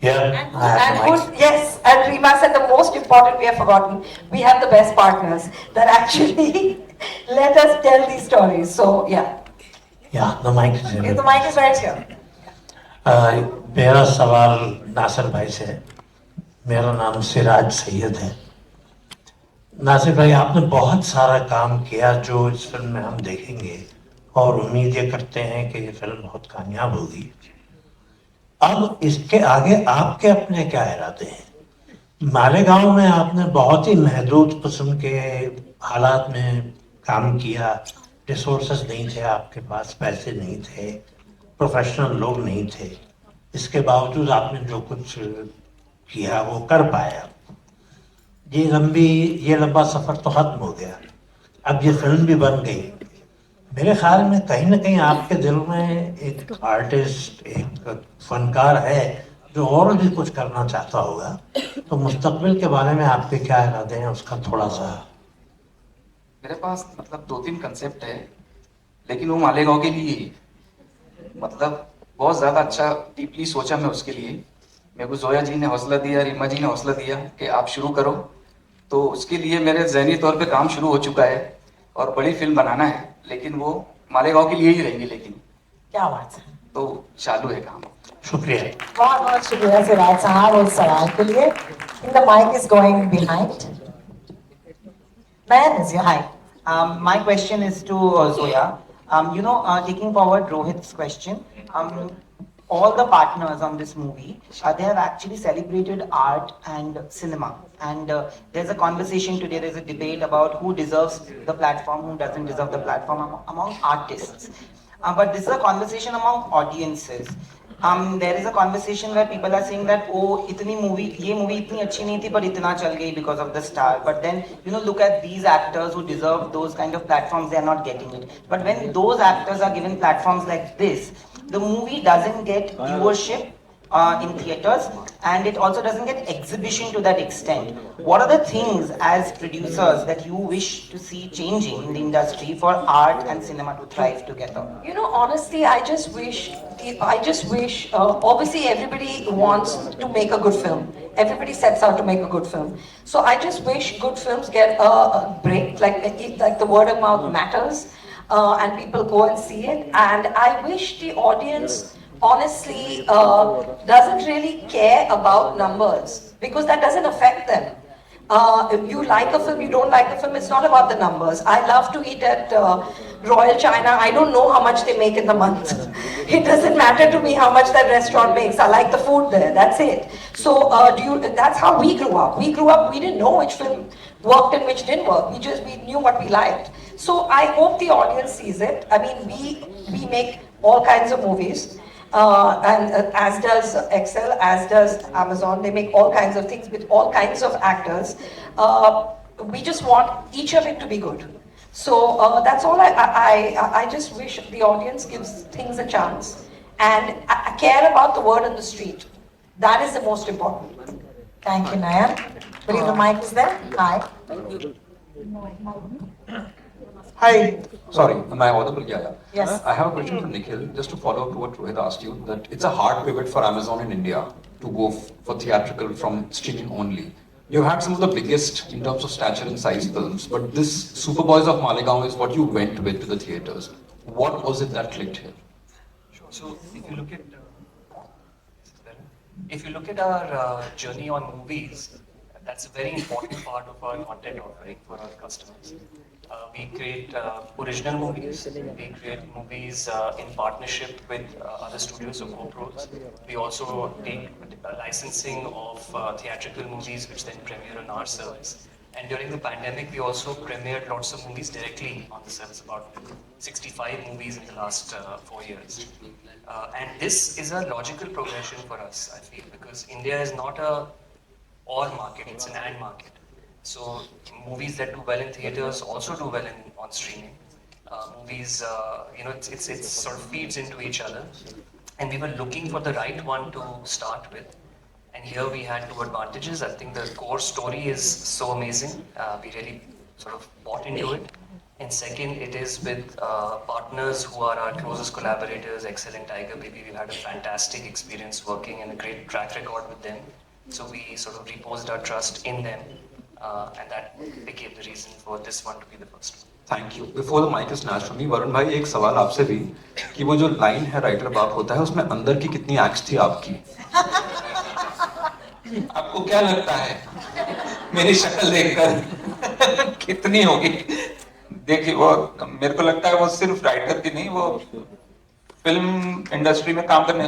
Yeah. And good, yes, and Rima said the most important we have forgotten, we have the best partners that actually let us tell these stories. So yeah. Yeah, the mic is The mic is right here. मेरा सवाल नासिर भाई से है। मेरा नाम सिराज सैयद है। नासिर भाई, आपने बहुत सारा काम किया जो इस फिल्म में हम देखेंगे और उम्मीद ये करते हैं कि ये फिल्म बहुत कामयाब होगी। अब इसके आगे आपके अपने क्या इरादे हैं? मालेगांव में आपने बहुत ही महदूद किस्म के हालात में काम किया, रिसोर्सेज नहीं थे आपके पास, पैसे नहीं थे, प्रोफेशनल लोग नहीं थे, इसके बावजूद आपने जो कुछ किया वो कर पाया। ये लंबा सफर तो खत्म हो गया, अब ये फिल्म भी बन गई। मेरे ख्याल में कहीं ना कहीं आपके दिल में एक आर्टिस्ट, एक फनकार है जो और भी कुछ करना चाहता होगा, तो मुस्तकबिल के बारे में आपके क्या इरादे हैं उसका थोड़ा सा। मेरे पास मतलब 2-3 कंसेप्ट है, लेकिन वो मालेगांव के लिए ही, मतलब बहुत ज़्यादा अच्छा डीपली सोचा मैं उसके लिए। मेरे को जोया जी ने हौसला दिया, रीमा जी ने हौसला दिया कि आप शुरू करो, तो उसके लिए मेरे ज़हनी तौर पे काम शुरू हो चुका है और बड़ी फिल्म बनाना है, लेकिन वो मालेगांव के लिए ही रहेंगी। लेकिन क्या बात है, तो चालू है काम। शुक्रिया। बहुत बहुत शुक्रिया सिराज साहब उस सवाल के लिए। The mic is going behind. Man is your hi. My question is to Zoya. Taking forward Rohit's question, all the partners on this movie, they have actually celebrated art and cinema. And there's a conversation today, there's a debate about who deserves the platform, who doesn't deserve the platform among artists. But this is a conversation among audiences. There is a conversation where people are saying that, oh, ये movie इतनी अच्छी नहीं थी, पर इतना चल गई because of the star. But then, look at these actors who deserve those kind of platforms, they are not getting it. But when those actors are given platforms like this, the movie doesn't get viewership in theaters, and it also doesn't get exhibition to that extent. What are the things as producers that you wish to see changing in the industry for art and cinema to thrive together? Honestly, I just wish, obviously everybody wants to make a good film. Everybody sets out to make a good film. So I just wish good films get a break, like the word of mouth matters, and people go and see it. And I wish the audience honestly doesn't really care about numbers, because that doesn't affect them. If you like a film, you don't like a film, it's not about the numbers. I love to eat at Royal China. I don't know how much they make in the month. It doesn't matter to me how much that restaurant makes. I like the food there, that's it. So that's how we grew up. We didn't know which film worked and which didn't work. We knew what we liked. So I hope the audience sees it. I mean, we make all kinds of movies. And as does Excel, as does Amazon. They make all kinds of things with all kinds of actors. We just want each of it to be good. So that's all. I just wish the audience gives things a chance and care about the word on the street. That is the most important. Thank you, Nayan. Believe the mic is there. Hi. Hi. Sorry, am I audible? Yeah. Yes. I have a question for Nikhil, just to follow up to what Rohit asked you, that it's a hard pivot for Amazon in India to go for theatrical from streaming only. You've had some of the biggest in terms of stature and size films, but this Superboys of Malegaon is what you went with to the theaters. What was it that clicked here? Sure. So if you look at our journey on movies, that's a very important part of our content offering for our customers. We create original movies. We create movies in partnership with other studios or co-pros. We also take licensing of theatrical movies which then premiere on our service. And during the pandemic, we also premiered lots of movies directly on the service, about 65 movies in the last 4 years. And this is a logical progression for us, I feel, because India is not a or market, it's an and market. So movies that do well in theaters also do well on streaming. Movies, it sort of feeds into each other. and we were looking for the right one to start with. And here we had two advantages. I think the core story is so amazing. We really sort of bought into it. And second, it is with partners who are our closest collaborators, Excel and Tiger Baby. We've had a fantastic experience working and a great track record with them. So we sort of reposed our trust in them, and that became the reason for this one to be the first one. Thank you before the mic is snatched from me Varun भाई एक सवाल आपसे भी कि वो जो line है writer बाप होता है उसमें अंदर की कितनी एक्ट थी आपकी आपको क्या लगता है मेरी शक्ल देखकर कितनी होगी? देखिए वो मेरे को लगता है वो सिर्फ राइटर की नहीं, वो फिल्म इंडस्ट्री में काम करने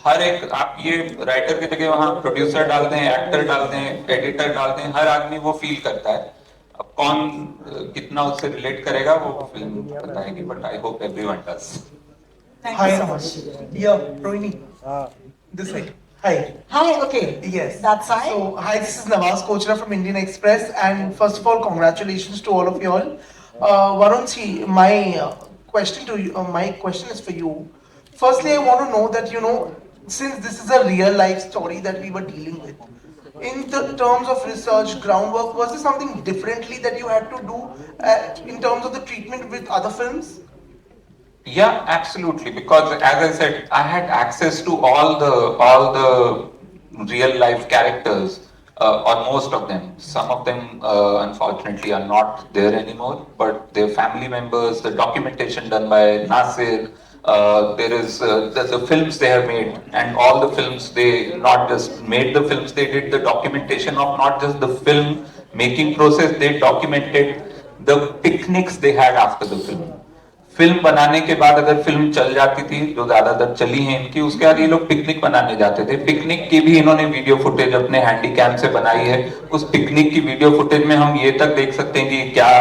हर एक, आप ये राइटर की जगह वहाँ प्रोड्यूसर डाल दें, एक्टर डाल दें, एडिटर डाल दें, हर आदमी वो फील करता है. अब कौन कितना उससे रिलेट करेगा वो फिल्म बताएगी, but I hope everyone does. Thank you so much. Yeah, Rohini. This side. Hi. Hi, okay. Yes. That side. So, hi, this is Nawaz Kochra from Indian Express, and first of all, congratulations to all of you all. Varun, see, my question is for you. Firstly, I want to know that, since this is a real life story that we were dealing with, in the terms of research, groundwork, was there something differently that you had to do in terms of the treatment with other films? Yeah, absolutely. Because as I said, I had access to all the real life characters, or most of them. Some of them, unfortunately, are not there anymore. But their family members, the documentation done by Nasir, there is the films they have made, and all the films, they not just made the films, they did the documentation of not just the film making process, they documented the picnics they had after the film. Film बनाने के बाद अगर film चल जाती थी, जो ज्यादातर चली है इनकी, उसके बाद ये लोग पिकनिक बनाने जाते थे. पिकनिक की भी इन्होंने वीडियो फुटेज अपने हैंडी कैम से बनाई है. उस पिकनिक की वीडियो फुटेज में हम ये तक देख सकते हैं कि क्या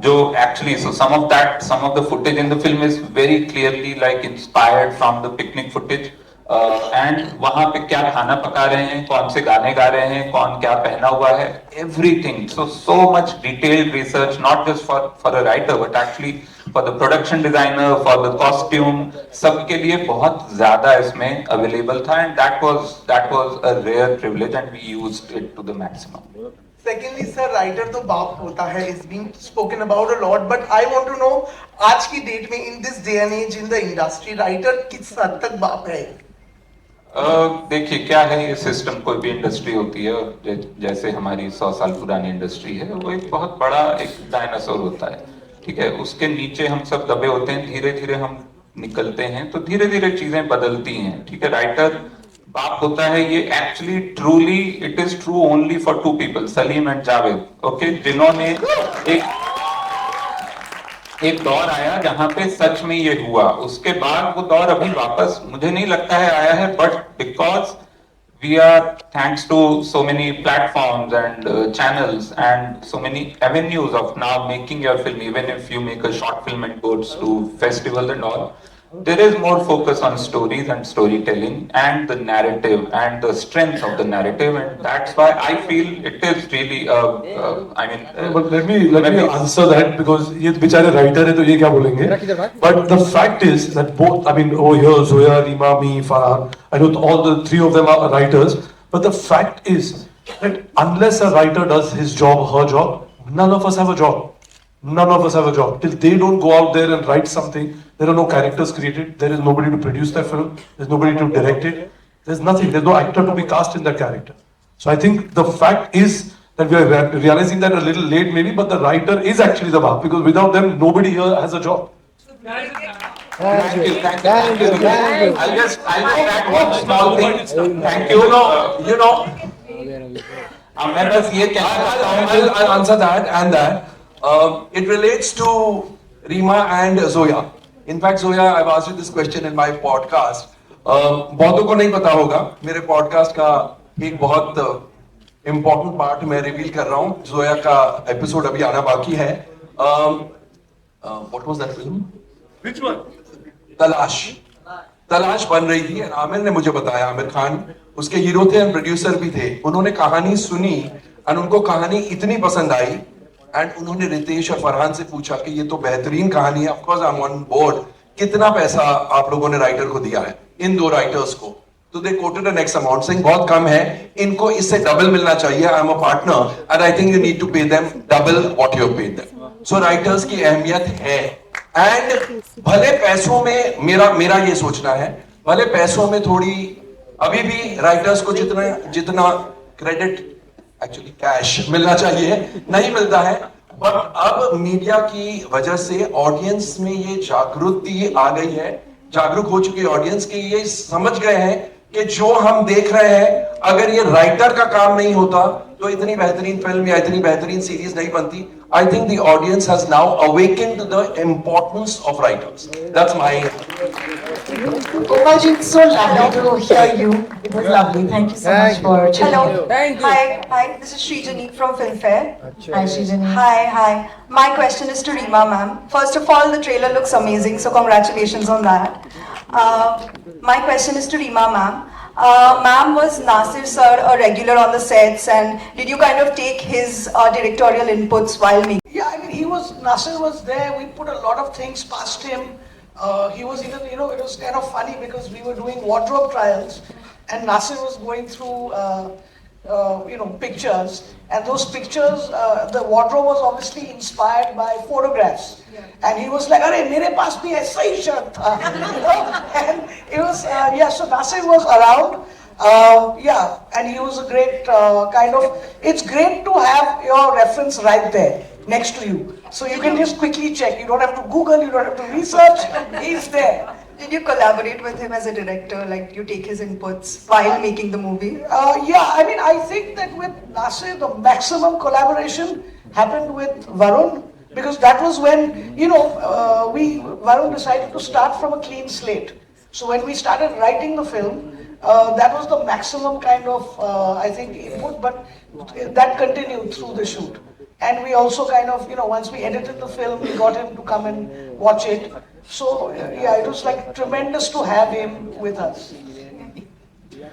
जो actually some of the footage in the film is very clearly like inspired from the picnic footage. And वहां पे क्या खाना पका रहे हैं, कौन से गाने गा रहे हैं, कौन क्या पहना हुआ है, everything. So much detailed research, not just for a writer but actually for the production designer, for the costume, सबके लिए बहुत ज्यादा इसमें अवेलेबल था. And that was a rare privilege and we used it to the maximum. Secondly, sir, writer तो बाप होता है, is being spoken about a lot, but I want to know, आज की डेट में, in this day and age in the industry, writer किस हद तक बाप है? देखिए क्या है, ये सिस्टम कोई भी इंडस्ट्री होती है, जैसे हमारी 100 साल पुरानी इंडस्ट्री है, वो एक बहुत बड़ा एक डायनासोर होता है. ठीक है, उसके नीचे हम सब दबे होते हैं. धीरे धीरे हम निकलते हैं, तो धीरे धीरे चीजें बदलती हैं. ठीक है, राइटर बाप होता है, ये actually truly it is true only for two people, Salim and Javed. Okay, जिन्होंने एक दौर आया जहां पे सच में ये हुआ. उसके बाद वो दौर अभी वापस मुझे नहीं लगता है आया है, but because we are, thanks to so many platforms and channels and so many avenues of now making your film, even if you make a short film and goes to festivals and all, there is more focus on stories and storytelling and the narrative and the strength of the narrative, and that's why I feel it is really but let me answer that, because ये बेचारे writer है तो ये क्या बोलेंगे. But the fact is that both, I mean, over here Zoya, Rima, me, Farhan, I know all the three of them are writers, but the fact is that unless a writer does his job, her job, none of us have a job. None of us have a job. Till they don't go out there and write something, there are no characters created, there is nobody to produce that film, there's nobody to direct it, there's nothing, there's no actor to be cast in that character. So I think the fact is that we are realizing that a little late maybe, but the writer is actually the baap, because without them, nobody here has a job. Thank you. I'll just add one small thing. Thank you. मैं बस ये I'll answer that and that. It relates to Rima and Zoya. In fact, Zoya, I've asked you this question in my podcast. बहुतों को नहीं पता होगा, मेरे podcast का एक बहुत important part मैं reveal कर रहा हूँ. Zoya का episode अभी आना बाकी है. What was that film? Which one? तलाश बन रही थी, और आमिर ने मुझे बताया, आमिर खान उसके हीरो थे और प्रोड्यूसर भी थे. उन्होंने कहानी सुनी और उनको कहानी इतनी पसंद आई, एंड उन्होंने रितेश और फरहान से पूछा कि ये तो बेहतरीन कहानी है, of course I am on board, कितना पैसा आप लोगों ने राइटर को दिया है? इन दो राइटर्स को, तो they quoted an X amount saying बहुत कम है, इनको इससे डबल मिलना चाहिए, I am a partner and I think you need to pay them double what you paid them. So writers की अहमियत है. एंड भले पैसों में मेरा ये सोचना है, भले पैसों में थोड़ी अभी भी राइटर्स को जितना क्रेडिट एक्चुअली कैश मिलना चाहिए नहीं मिलता है, पर अब मीडिया की वजह से ऑडियंस में ये जागृति आ गई है, जागरूक हो चुकी ऑडियंस की, ये समझ गए हैं कि जो हम देख रहे हैं अगर ये राइटर का काम नहीं होता तो इतनी बेहतरीन फिल्म या इतनी बेहतरीन सीरीज नहीं बनती. I think the audience has now awakened to the importance of writers. That's my. Gopalji, it's so lovely to hear you. It was lovely. Thank you so much for tuning Hello. in. Thank you. Hi. This is Srijani from Filmfare. Hi, Srijani. Hi. My question is to Reema ma'am. First of all, the trailer looks amazing, so congratulations on that. My question is to Reema ma'am. Ma'am, was Nasir sir a regular on the sets, and did you kind of take his directorial inputs while making? Yeah, I mean, Nasir was there. We put a lot of things past him. He was even, it was kind of funny because we were doing wardrobe trials and Nasir was going through, pictures. And those pictures, the wardrobe was obviously inspired by photographs. And he was like, "Arey, mere paas bhi aisa hi shirt tha." And it was, so Nasir was around. And he was a great it's great to have your reference right there next to you. So you can just quickly check. You don't have to Google, you don't have to research. He's there. Did you collaborate with him as a director? Like, you take his inputs while making the movie? I mean, I think that with Nasir, the maximum collaboration happened with Varun. Because that was when, Varun decided to start from a clean slate. So when we started writing the film, that was the maximum kind of, I think, input, but that continued through the shoot. And we also kind of, once we edited the film, we got him to come and watch it. So, it was like tremendous to have him with us.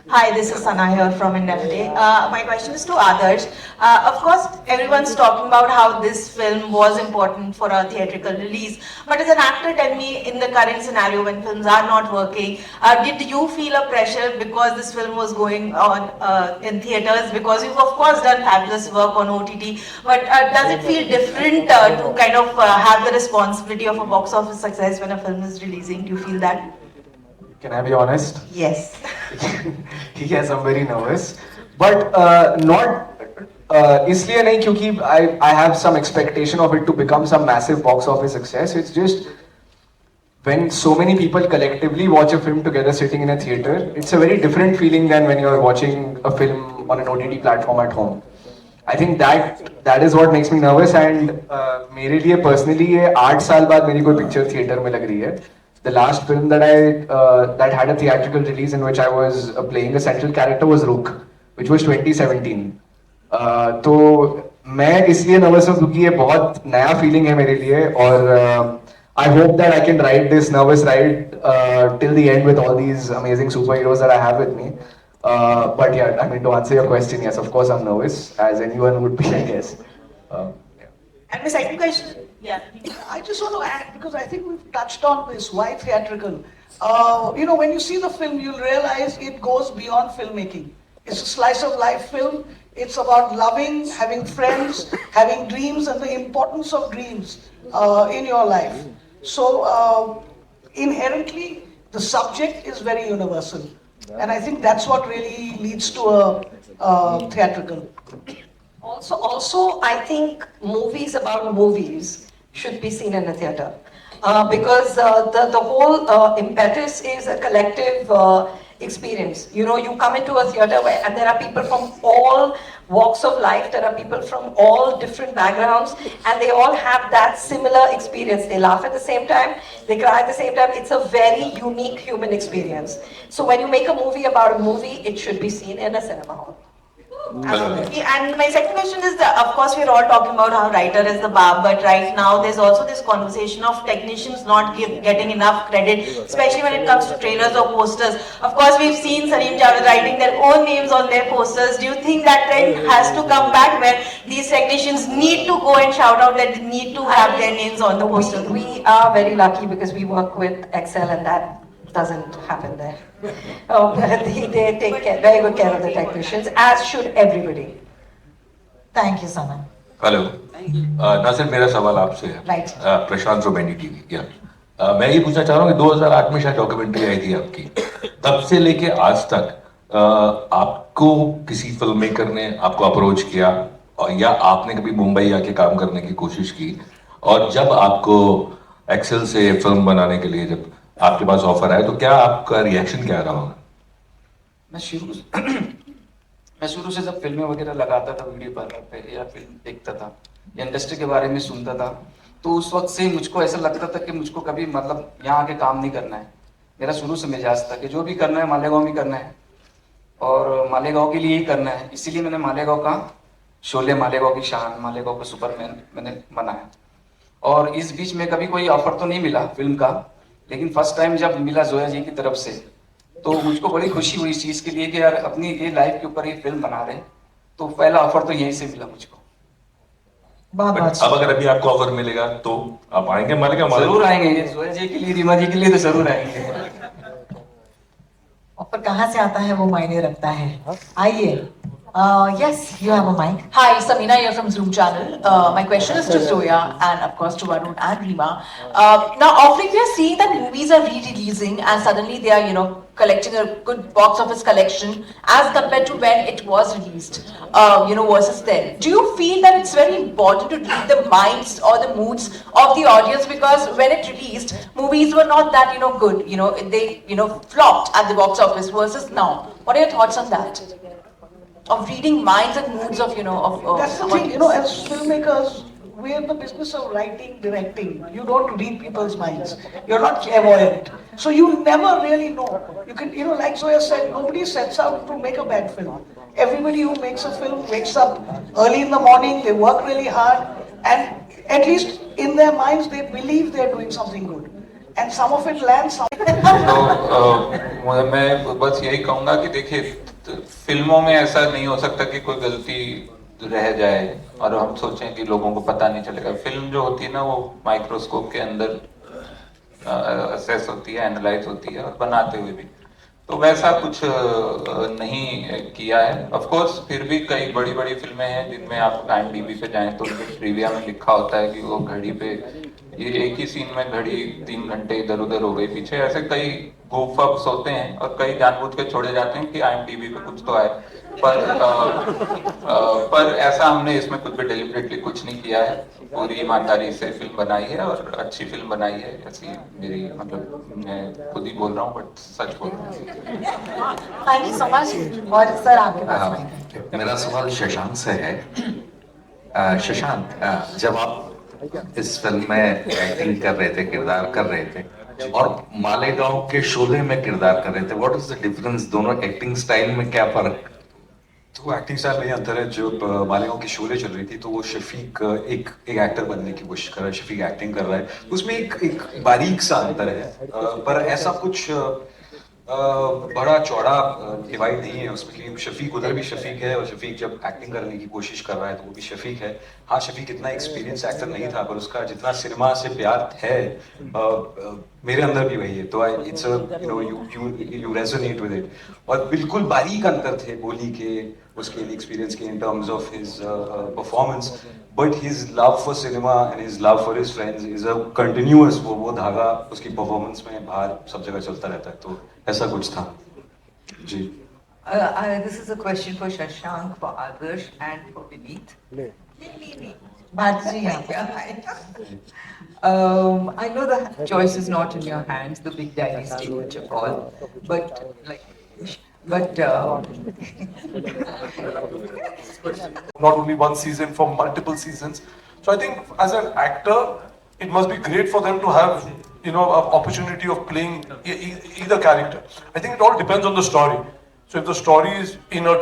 Hi, this is Sana here from Indemnity. My question is to Adarsh. Of course, everyone's talking about how this film was important for a theatrical release. But as an actor, tell me, in the current scenario when films are not working, did you feel a pressure because this film was going on in theaters? Because you've of course done fabulous work on OTT. But does it feel different to kind of have the responsibility of a box office success when a film is releasing? Do you feel that? Can I be honest? Yes. Yes, I'm very nervous. But not इसलिए नहीं क्योंकि I have some expectation of it to become some massive box office success. It's just when so many people collectively watch a film together sitting in a theater, it's a very different feeling than when you're watching a film on an OTT platform at home. I think that is what makes me nervous. And मेरे लिए personally ये 8 साल बाद मेरी कोई picture theater में लग रही है. The last film that that had a theatrical release in which I was playing a central character was Rook, which was 2017. तो मैं इसलिए nervous हूँ क्योंकि ये बहुत नया feeling है मेरे लिए और I hope that I can ride this nervous ride till the end with all these amazing superheroes that I have with me. But yeah, I mean, to answer your question, yes, of course I'm nervous, as anyone would be, I guess. And my second question, I just want to add, because I think we've touched on this, why theatrical? When you see the film, you'll realize it goes beyond filmmaking. It's a slice of life film. It's about loving, having friends, having dreams, and the importance of dreams in your life. So, inherently, the subject is very universal. And I think that's what really leads to a theatrical. Also, I think movies about movies should be seen in a theater because the whole impetus is a collective experience. You come into a theater and there are people from all walks of life, there are people from all different backgrounds, and they all have that similar experience. They laugh at the same time, they cry at the same time. It's a very unique human experience. So when you make a movie about a movie, it should be seen in a cinema hall. Absolutely. And my second question is that, of course, we're all talking about how writer is the bar, but right now there's also this conversation of technicians not getting enough credit, especially when it comes to trailers or posters. Of course, we've seen Salim Javed writing their own names on their posters. Do you think that trend has to come back where these technicians need to go and shout out that they need to have their names on the posters? We are very lucky because we work with Excel and that doesn't happen there. They take very good care of the technicians, as should everybody. Thank you, Sana. Hello Nasir, मेरा सवाल आपसे है Right. प्रशांत रोबेनी TV या मैं ये पूछना चाह रहा हूँ कि 2008 में शायद डॉक्यूमेंट्री आई थी आपकी, तब से लेके आज तक आपको किसी फिल्म मेकर ने आपको अप्रोच किया और या आपने कभी मुंबई आके काम करने की कोशिश की, और जब आपको एक्सेल से फिल्म बनाने के लिए जब आपके पास ऑफर आया तो क्या आपका रिएक्शन क्या रहा होगा? मैं शुरू से जब फिल्में वगैरह लगाता था वीडियो पार्लर पे या फिल्म देखता था या इंडस्ट्री के बारे में सुनता था, तो उस वक्त से मुझको ऐसा लगता था कि मुझको कभी मतलब यहाँ आके काम नहीं करना है। मेरा शुरू से मिजाज था कि जो भी करना है मालेगांव में करना है और मालेगांव के लिए ही करना है। इसीलिए मैंने मालेगांव का शोले, मालेगांव की शान, मालेगांव का सुपरमैन मैंने बनाया। और इस बीच में कभी कोई ऑफर तो नहीं मिला फिल्म का, लेकिन फर्स्ट टाइम जब मिला जोया जी की तरफ से तो मुझको बड़ी खुशी हुई इस चीज़ के लिए कि यार अपनी ये लाइफ के ऊपर ये फिल्म बना रहे। तो पहला ऑफर तो यहीं से मिला मुझको। अब अगर अभी आपको ऑफर मिलेगा तो आप आएंगे मालेगांव? जरूर आएंगे, जोया जी के लिए, रीमा जी के लिए तो जरूर आएंगे। ऑफर कहाँ से आता है वो मायने रखता है। आइए, yes, you have a mic. Hi, Samina here from Zoom channel. My question is to Zoya and of course to Varun and Rima. Now, often we are seeing that movies are re-releasing and suddenly they are, collecting a good box office collection as compared to when it was released, versus then. Do you feel that it's very important to read the minds or the moods of the audience, because when it released, movies were not that, good, they, flopped at the box office versus now. What are your thoughts on that? Of reading minds and moods of, That's the thing, as filmmakers, we're in the business of writing, directing. You don't read people's minds. You're not clairvoyant. So you never really know. You can, like Zoya said, nobody sets out to make a bad film. Everybody who makes a film wakes up early in the morning, they work really hard, and at least in their minds, they believe they're doing something good. And some of it lands, some तो मैं बस यही कहूँगा कि देखिए, फिल्मों में ऐसा नहीं हो सकता कि कोई गलती रह जाए और हम सोचें कि लोगों को पता नहीं चलेगा। फिल्म जो होती है ना, वो माइक्रोस्कोप के अंदर असेस होती है, एनालाइज होती है, और बनाते हुए भी तो वैसा कुछ नहीं किया है। ऑफ कोर्स फिर भी कई बड़ी बड़ी फिल्में हैं जिनमें आप IMDb पे जाएं तो उनके ट्रिविया में लिखा होता है कि वो घड़ी पे ये एक ही सीन में घड़ी 3 घंटे इधर उधर हो गई पीछे। ऐसे कई goof ups होते हैं और कई जानबूझ के छोड़े जाते हैं कि IMDb पे कुछ तो आए, पर ऐसा हमने इसमें कुछ भी डेलिबरेटली कुछ नहीं किया है। पूरी ईमानदारी से फिल्म बनाई है और अच्छी फिल्म बनाई है, ऐसी मेरी मतलब मैं खुद ही बोल रहा हूँ बट सच बोल रहा हूँ। Thank you so much. और सर आपके पास mic है। मेरा सवाल शशांक से है। शशांक, जब आप इस फिल्म में एक्टिंग कर रहे थे, किरदार कर रहे थे, और मालेगांव के शोले में किरदार कर रहे थे, व्हाट इज द डिफरेंस? दोनों एक्टिंग स्टाइल में क्या फर्क? तो एक्टिंग स्टाइल में ये अंतर है, जो मालेगांव की शोले चल रही थी तो वो शफीक एक एक्टर बनने की कोशिश कर रहा है, शफीक एक्टिंग कर रहा है, उसमें एक बारीक सा अंतर है, पर ऐसा कुछ बड़ा चौड़ा डिवाइड नहीं है उसमें कि शफीक उधर भी शफीक है और शफीक जब एक्टिंग करने की कोशिश कर रहा है तो वो भी शफीक है। हाँ, शफीक इतना एक्सपीरियंस एक्टर नहीं था, पर उसका जितना सिनेमा से प्यार है मेरे अंदर भी वही है, तो it's you resonate with it. और बिल्कुल बारीक अंतर थे बोली के, उसके एक्सपीरियंस के, in terms of his performance, but his love for cinema and his love for his friends is a continuous, वो धागा उसकी परफॉर्मेंस में बाहर सब जगह चलता रहता है, तो ऐसा कुछ था जी। This is a question for Shashank, for Adarsh and for Vineet. I know the choice is not in your hands, the big daddy stage of all, but not only one season, for multiple seasons. So I think as an actor, it must be great for them to have, an opportunity of playing either character. I think it all depends on the story. So if the story is in a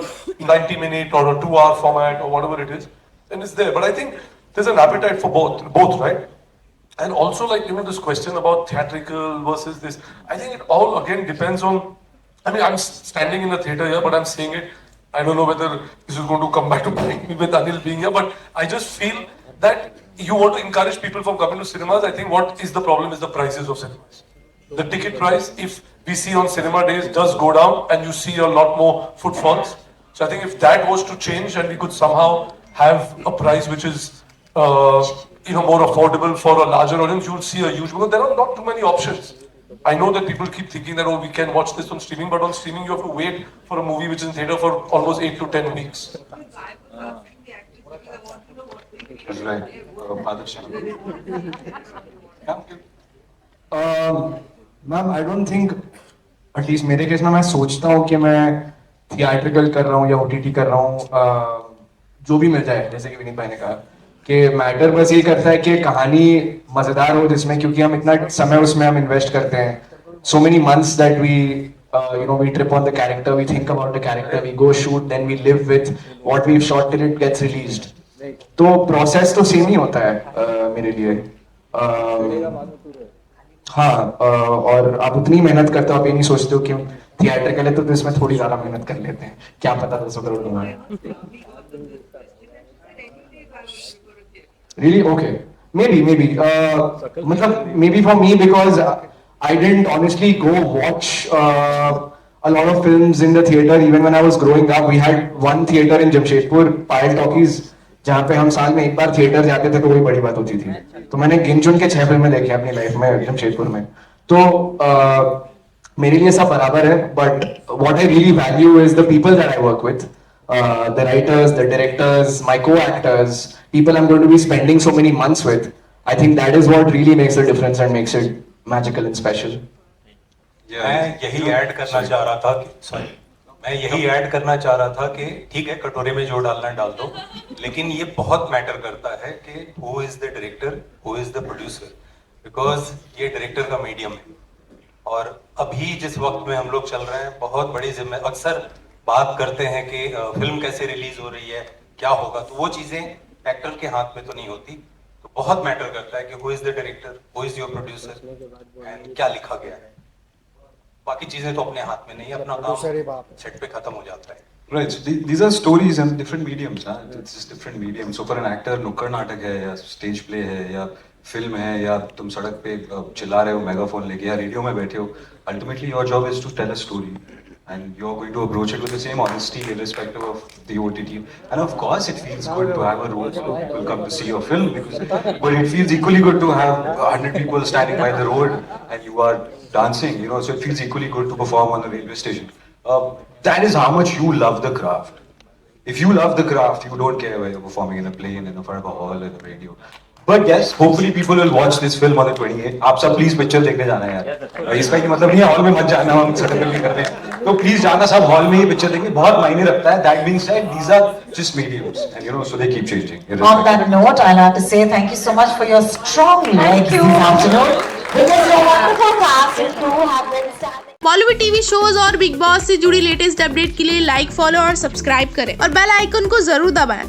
90-minute or a 2-hour format or whatever it is, then it's there. But I think there's an appetite for both, right? And also, this question about theatrical versus this, I think it all again depends on, I'm standing in the theater here, but I'm saying it, I don't know whether this is going to come back to bite me with Anil being here, but I just feel that you want to encourage people from coming to cinemas. I think what is the problem is the prices of cinemas. The ticket price, if we see on cinema days does go down, and you see a lot more footfalls. So I think if that was to change and we could somehow have a price which is more affordable for a larger audience, you'll see a huge, because there are not too many options. I know that people keep thinking that, oh, we can watch this on streaming, but on streaming you have to wait for a movie which is in theatre for almost 8 to 10 weeks. That's right. Ma'am I don't think, at least मेरे case में मैं सोचता हूँ कि मैं theatrical कर रहा हूँ या ओटीटी कर रहा हूँ, जो भी मिल जाए, जैसे कि विनीत भाई ने कहा कि मैटर बस ये करता है कि कहानी मजेदार हो जिसमें, क्योंकि हम इतना समय उसमें हम इन्वेस्ट करते हैं, so many months that we we trip on the character, we think about the character, we go shoot, then we live with what we've shot till it gets released. तो प्रोसेस तो same ही होता है मेरे लिए। हाँ, और आप उतनी मेहनत करते हो, आप ये नहीं सोचते हो कि थिएट्रिकल है तो इसमें थोड़ी ज्यादा मेहनत कर लेते हैं, क्या पता 200 करोड़ कमाए। Really? Okay. Maybe. Maybe for me, because I didn't honestly go watch a lot of films in the theater even when I was growing up. We had one theater in Jamshedpur, Payal Talkies, जहाँ पे हम साल में एक बार theatre जाते थे तो वही बड़ी बात होती थी। तो मैंने गिन चुन के 6 फिल्में देखी अपनी लाइफ में जमशेदपुर में। तो मेरे लिए सब बराबर है, but what I really value is the people that I work with. The writers, the directors, my co-actors, people I'm going to be spending so many months with. I think that is what really makes the difference and makes it magical and special. मैं यही add करना चाह रहा था कि ठीक है, कटोरे में जो डालना डाल दो, लेकिन ये बहुत मैटर करता है कि who is the director, who is the producer, because ये डायरेक्टर का मीडियम है। और अभी जिस वक्त में हम लोग चल रहे हैं, बहुत बड़ी जिम्मेदारी, अक्सर बात करते हैं कि फिल्म कैसे रिलीज हो रही है, क्या होगा, तो वो चीजें एक्टर के हाथ में तो नहीं होती। तो बहुत मैटर करता है कि who is the director, who is your producer and क्या लिखा गया है। बाकी चीजें तो अपने हाथ में नहीं, अपना काम सेट पे खत्म हो जाता है। Right, so these are stories and different mediums, huh? It's just different mediums. So for an actor, नुक्कड़ नाटक है या स्टेज प्ले है या फिल्म है या तुम सड़क पे चिल्ला रहे हो मेगाफोन लेके या रेडियो में बैठे हो, ultimately your job is to tell a story. And you're going to approach it with the same honesty irrespective of the OTT. And of course it feels good to have a role so people come to see your film, but it feels equally good to have 100 people standing by the road and you are dancing, so it feels equally good to perform on a railway station. That is how much you love the craft. If you love the craft, you don't care whether you're performing in a plane, in front of a hall, in a radio. But yes, hopefully people will watch this film on the 28th. आप सब please picture देखने जाना है यार। इसका ये मतलब नहीं है हॉल में मत जाना, हम सर्टिफिकेट नहीं करते हैं, तो प्लीज जाना सब हॉल में ही पिक्चर देखें, बहुत मायने रखता है। That being said, these are just mediums, and so they keep changing. On that note, I'll have to say thank you so much for your strong legs this afternoon. Because your wonderful cast who have been standing. Bollywood TV shows और big boss से जुड़ी latest update के लिए like, follow और subscribe करें और bell icon को जरूर दबाएं।